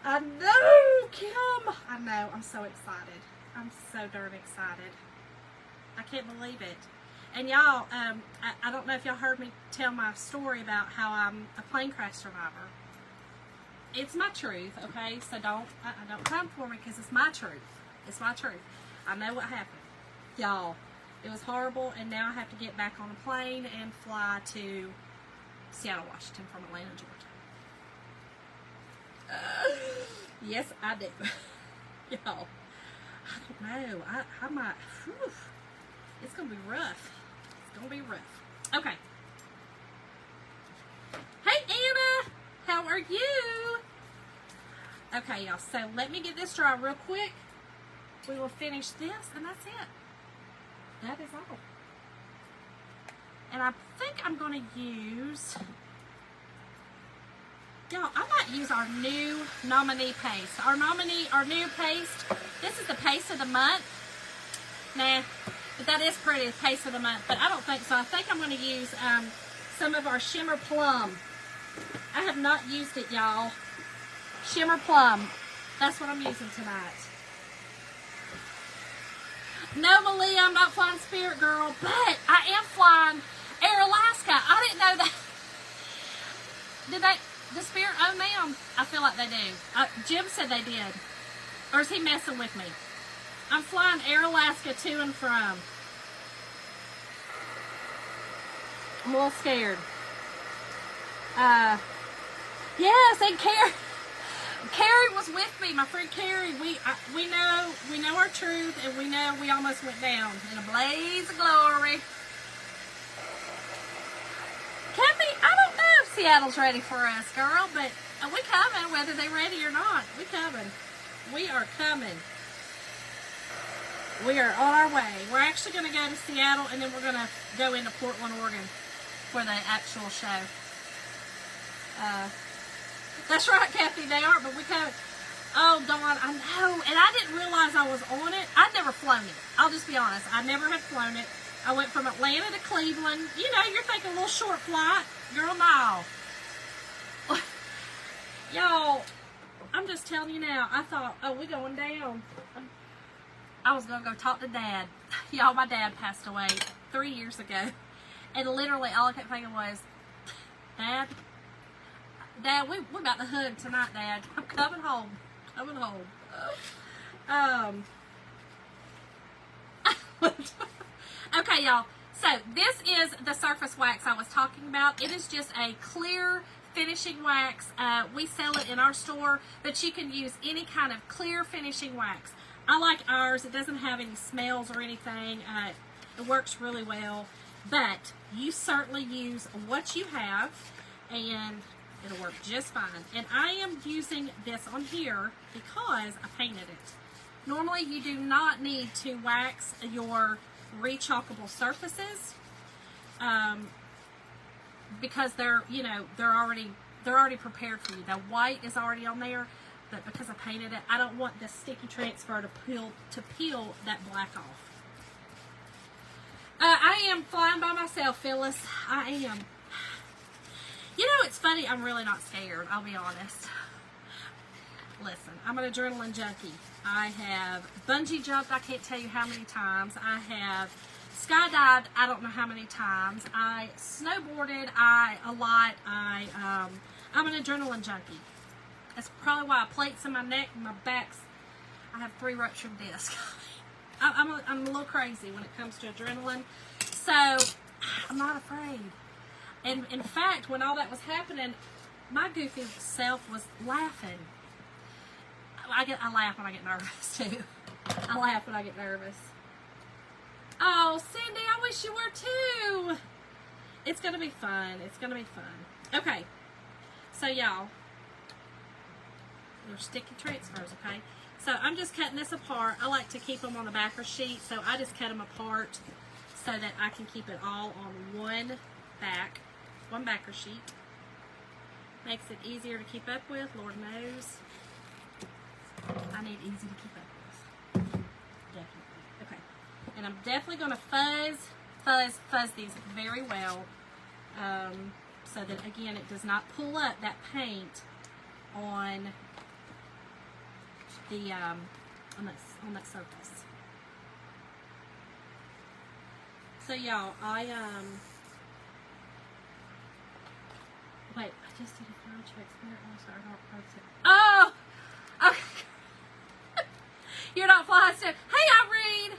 I know, Kim! I know, I'm so excited. I'm so darn excited. I can't believe it. And y'all, I don't know if y'all heard me tell my story about how I'm a plane crash survivor. It's my truth, okay? So don't come for me because it's my truth. It's my truth. I know what happened. Y'all, it was horrible, and now I have to get back on a plane and fly to Seattle, Washington from Atlanta, Georgia. Yes, I do. Y'all, I don't know. I might, whew, it's going to be rough. It's going to be rough. Okay. Hey, Anna. How are you? Okay, y'all. So let me get this dry real quick. We will finish this, and that's it. That is all. And I think I'm going to use, y'all, I might use our new nominee paste. Our new paste. This is the paste of the month. Nah, but that is pretty, the paste of the month. But I don't think so. I think I'm going to use some of our Shimmer Plum. I have not used it, y'all. Shimmer Plum. That's what I'm using tonight. No, Malia, I'm not flying Spirit Girl, but I am flying Air Alaska. I didn't know that. Did they, does Spirit own them? I feel like they do. Jim said they did. Or is he messing with me? I'm flying Air Alaska to and from. I'm a little scared. Yes, and Carrie was with me, my friend Carrie. We know our truth, and we know we almost went down in a blaze of glory. Kathy, I don't know if Seattle's ready for us, girl, but we coming, whether they're ready or not. We coming. We are coming. We are on our way. We're actually going to go to Seattle, and then we're going to go into Portland, Oregon for the actual show. That's right, Kathy, they are, but we kind of, oh, Dawn, I know, and I didn't realize I was on it. I'd never flown it. I'll just be honest. I never had flown it. I went from Atlanta to Cleveland. You know, you're thinking a little short flight. Girl, no. Y'all, I'm just telling you now, I thought, oh, we going down. I was going to go talk to Dad. Y'all, my dad passed away 3 years ago, and literally all I kept thinking was, Dad, we about to hug tonight, Dad. I'm coming home. Coming home. Okay, y'all. So, this is the surface wax I was talking about. It is just a clear finishing wax. We sell it in our store, but you can use any kind of clear finishing wax. I like ours. It doesn't have any smells or anything. It works really well. But you certainly use what you have, and it'll work just fine. And I am using this on here because I painted it. Normally you do not need to wax your rechalkable surfaces because they're already prepared for you. The white is already on there, but because I painted it, I don't want the sticky transfer to peel that black off. I am flying by myself, Phyllis. I am. You know, it's funny, I'm really not scared, I'll be honest. Listen, I'm an adrenaline junkie. I have bungee jumped, I can't tell you how many times. I have skydived, I don't know how many times. I snowboarded, a lot. I'm an adrenaline junkie. That's probably why I have plates in my neck and my back's, I have 3 ruptured discs. I'm a little crazy when it comes to adrenaline, so I'm not afraid. And in fact, when all that was happening, my goofy self was laughing. I laugh when I get nervous too. I laugh when I get nervous. Oh, Cindy, I wish you were too. It's gonna be fun. It's gonna be fun. Okay, so y'all, they're sticky transfers. Okay, so I'm just cutting this apart. I like to keep them on the backer sheet, so I just cut them apart so that I can keep it all on one backer sheet. Makes it easier to keep up with, Lord knows. I need easy to keep up with. Definitely. Okay. And I'm definitely going to fuzz these very well so that, again, it does not pull up that paint on the on that surface. So y'all, wait, I just did a file check. Oh, okay. You're not fly step. Hey, Irene.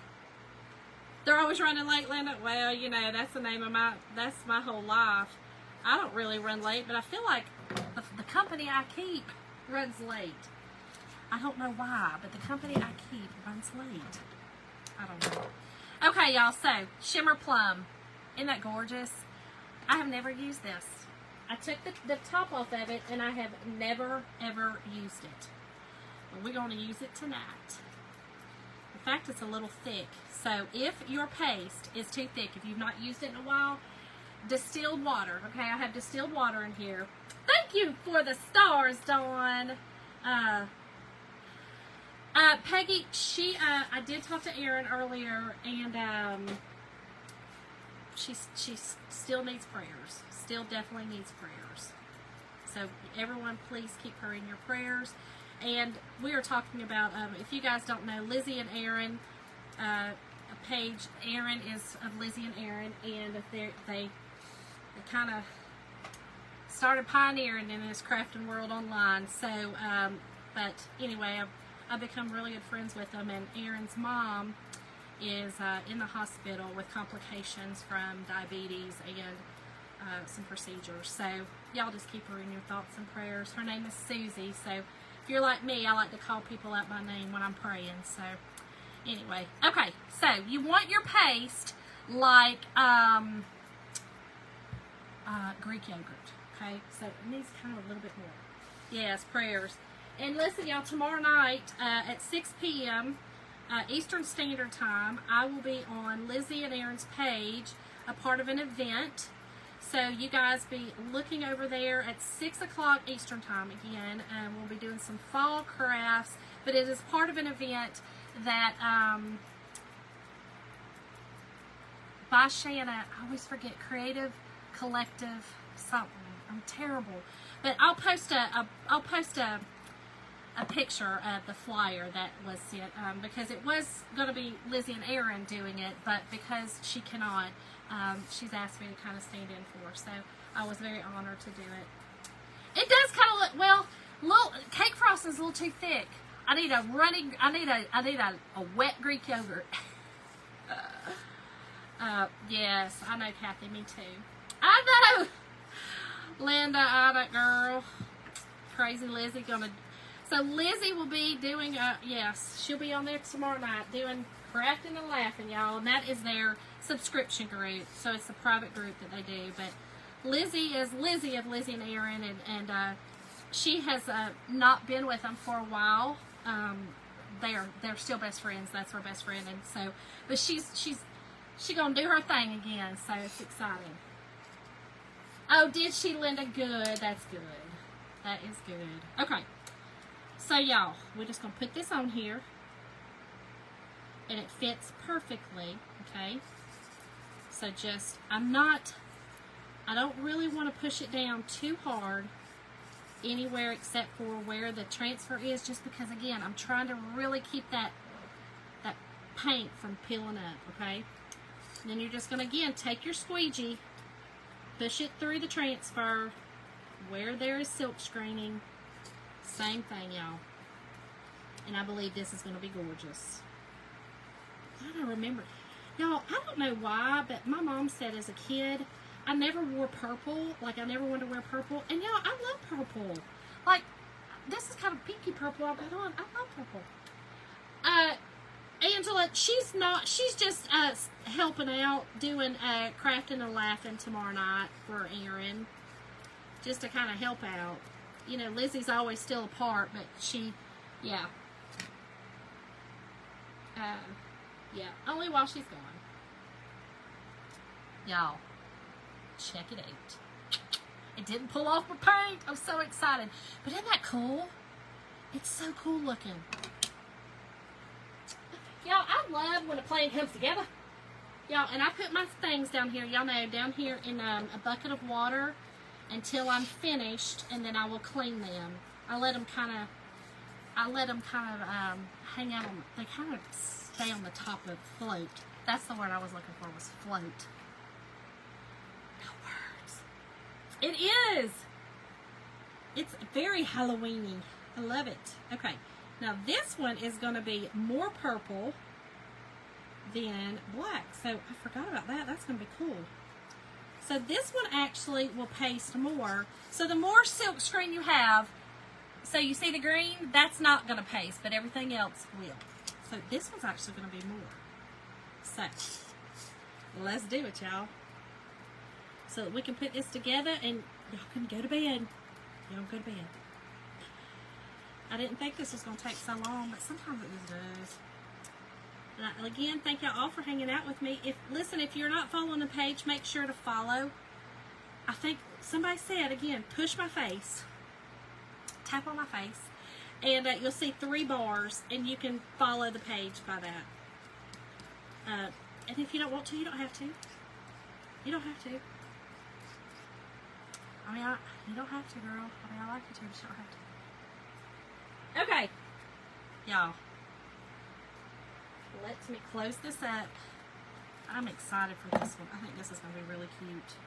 They're always running late, Linda. Well, you know, that's the name of that's my whole life. I don't really run late, but I feel like the company I keep runs late. I don't know why, but the company I keep runs late. I don't know. Okay, y'all, so Shimmer Plum. Isn't that gorgeous? I have never used this. I took the top off of it, and I have never, ever used it. But we're going to use it tonight. In fact, it's a little thick. So if your paste is too thick, if you've not used it in a while, distilled water. Okay, I have distilled water in here. Thank you for the stars, Dawn. Peggy, I did talk to Erin earlier, and she still needs prayers. Still definitely needs prayers. So everyone, please keep her in your prayers. And we are talking about, if you guys don't know, Lizzie and Erin, page Erin is of Lizzie and Erin, and they kind of started pioneering in this crafting world online. So, but anyway, I've become really good friends with them, and Erin's mom is in the hospital with complications from diabetes and some procedures. So y'all just keep her in your thoughts and prayers. Her name is Susie. So if you're like me, I like to call people out by name when I'm praying. So anyway, okay. So you want your paste like Greek yogurt. Okay, so it needs kind of a little bit more. Yes, prayers. And listen, y'all, tomorrow night at 6 p.m. Eastern Standard Time, I will be on Lizzie and Erin's page, a part of an event. So you guys be looking over there at 6 o'clock Eastern Time again, and we'll be doing some fall crafts, but it is part of an event that by Shanna, I always forget, Creative Collective something. I'm terrible, but I'll post a picture of the flyer that was sent, because it was going to be Lizzie and Erin doing it, but because she cannot, she's asked me to kind of stand in for her, so I was very honored to do it. It does kind of look, well, little cake frosting's a little too thick. I need a wet Greek yogurt. Yes, I know, Kathy, me too. I know, Linda, I know, girl. Crazy Lizzie gonna. So Lizzie will be doing, yes, she'll be on there tomorrow night doing Crafting and Laughing, y'all, and that is their subscription group. So it's a private group that they do. But Lizzie is Lizzie of Lizzie and Erin, and she has not been with them for a while. They're still best friends. That's her best friend, and so, but she's gonna do her thing again. So it's exciting. Oh, did she, Linda? Good. That's good. That is good. Okay. So y'all, we're just going to put this on here, and it fits perfectly, okay? So just, I don't really want to push it down too hard anywhere except for where the transfer is, just because, again, I'm trying to really keep that paint from peeling up, okay? And then you're just going to, again, take your squeegee, push it through the transfer, where there is silk screening. Same thing, y'all. And I believe this is going to be gorgeous. I don't remember. Y'all, I don't know why, but my mom said as a kid, I never wore purple. Like, I never wanted to wear purple. And, y'all, I love purple. Like, this is kind of pinky purple I've got on. I love purple. Angela, she's just helping out, doing Crafting and Laughing tomorrow night for Erin. Just to kind of help out. You know, Lizzie's always still apart, but yeah. Yeah, only while she's gone. Y'all, check it out. It didn't pull off my paint. I'm so excited. But isn't that cool? It's so cool looking. Y'all, I love when a plan comes together. Y'all, and I put my things down here, y'all know, down here in a bucket of water until I'm finished, and then I will clean them. I let them kind of I let them kind of hang out on, they kind of stay on the top of float. That's the word I was looking for, was float. No words. It is. It's very Halloween-y. I love it. Okay. Now this one is going to be more purple than black. So I forgot about that. That's going to be cool. So this one actually will paste more. So the more silk screen you have, so you see the green, that's not going to paste, but everything else will. So this one's actually going to be more. So let's do it, y'all. So that we can put this together and y'all can go to bed. Y'all go to bed. I didn't think this was going to take so long, but sometimes it just does. And again, thank y'all all for hanging out with me. Listen, if you're not following the page, make sure to follow. I think somebody said, again, push my face. Tap on my face. And you'll see 3 bars, and you can follow the page by that. And if you don't want to, you don't have to. You don't have to. I mean, you don't have to, girl. I mean, I like you to, but you don't have to. Okay, y'all, let me close this up. I'm excited for this one. I think this is going to be really cute.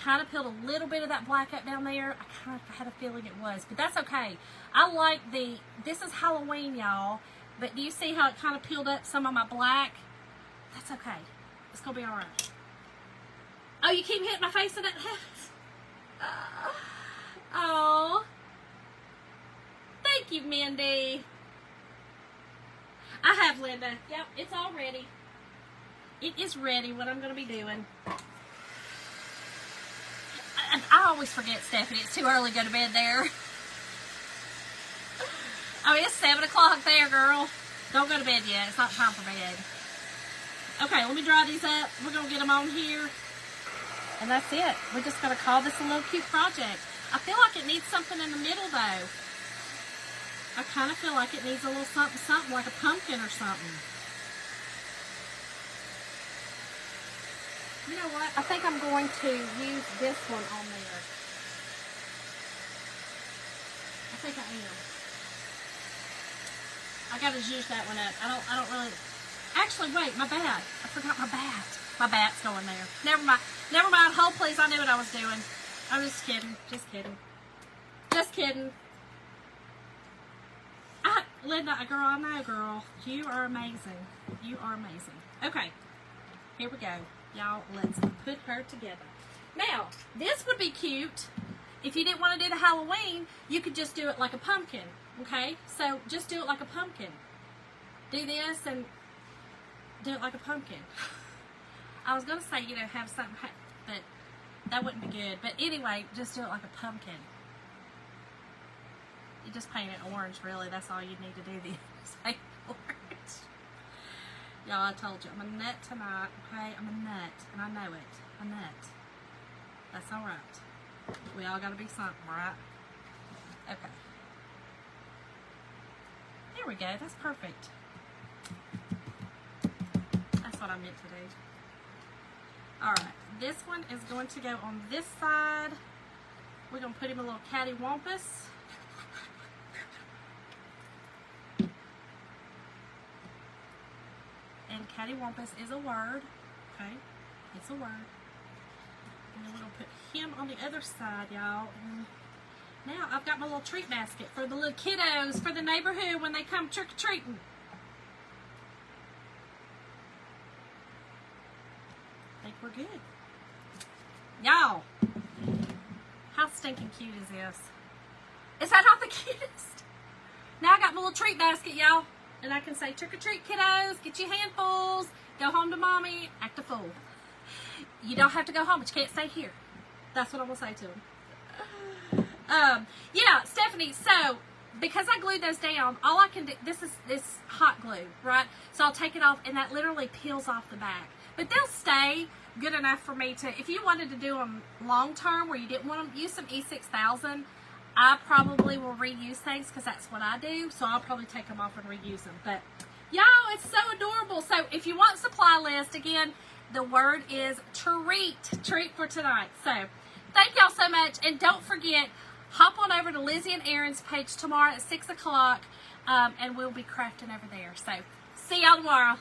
Kind of peeled a little bit of that black up down there. I kind of had a feeling it was, but that's okay. I like this is Halloween, y'all, but do you see how it kind of peeled up some of my black? That's okay. It's going to be all right. Oh, you keep hitting my face in that hat? Oh, thank you, Mindy. I have, Linda. Yep, it's all ready. It is ready, what I'm going to be doing. I always forget, Stephanie, it's too early to go to bed there. Oh, it's 7 o'clock there, girl. Don't go to bed yet. It's not time for bed. Okay, let me dry these up. We're going to get them on here. And that's it. We're just going to call this a little cute project. I feel like it needs something in the middle, though. I kind of feel like it needs a little something, something like a pumpkin or something. You know what? I think I'm going to use this one on there. I think I am. I gotta zhuzh that one up. I don't really. Actually, wait, my bat. I forgot my bat. My bat's going there. Never mind. Never mind. Hold, please. I knew what I was doing. I'm just kidding. Just kidding. Just kidding. Linda, girl, I know, girl. You are amazing. You are amazing. Okay. Here we go. Y'all, let's put her together. Now, this would be cute. If you didn't want to do the Halloween, you could just do it like a pumpkin. Okay? So, just do it like a pumpkin. Do this and do it like a pumpkin. I was going to say, you know, have something, but that wouldn't be good. But anyway, just do it like a pumpkin. You just paint it orange, really. That's all you need to do. Paint orange. Y'all, I told you, I'm a nut tonight, okay? I'm a nut, and I know it. A nut. That's all right. We all got to be something, right? Okay. There we go. That's perfect. That's what I meant to do. All right. This one is going to go on this side. We're going to put him a little cattywampus. And cattywampus is a word. Okay? It's a word. And then we're going to put him on the other side, y'all. Now I've got my little treat basket for the little kiddos, for the neighborhood when they come trick-or-treating. I think we're good. Y'all, how stinking cute is this? Is that not the cutest? Now I got my little treat basket, y'all. And I can say, trick-or-treat, kiddos. Get your handfuls. Go home to mommy. Act a fool. You don't have to go home, but you can't stay here. That's what I'm going to say to them. Yeah, Stephanie, so, because I glued those down, all I can do, this is hot glue, right? So I'll take it off, and that literally peels off the back. But they'll stay good enough for me to, if you wanted to do them long-term, where you didn't want to use some E6000, I probably will reuse things, because that's what I do, so I'll probably take them off and reuse them. But, y'all, it's so adorable. So, if you want supply list, again, the word is treat for tonight. So, thank y'all so much, and don't forget, hop on over to Lizzie and Aaron's page tomorrow at 6 o'clock, and we'll be crafting over there. So see y'all tomorrow.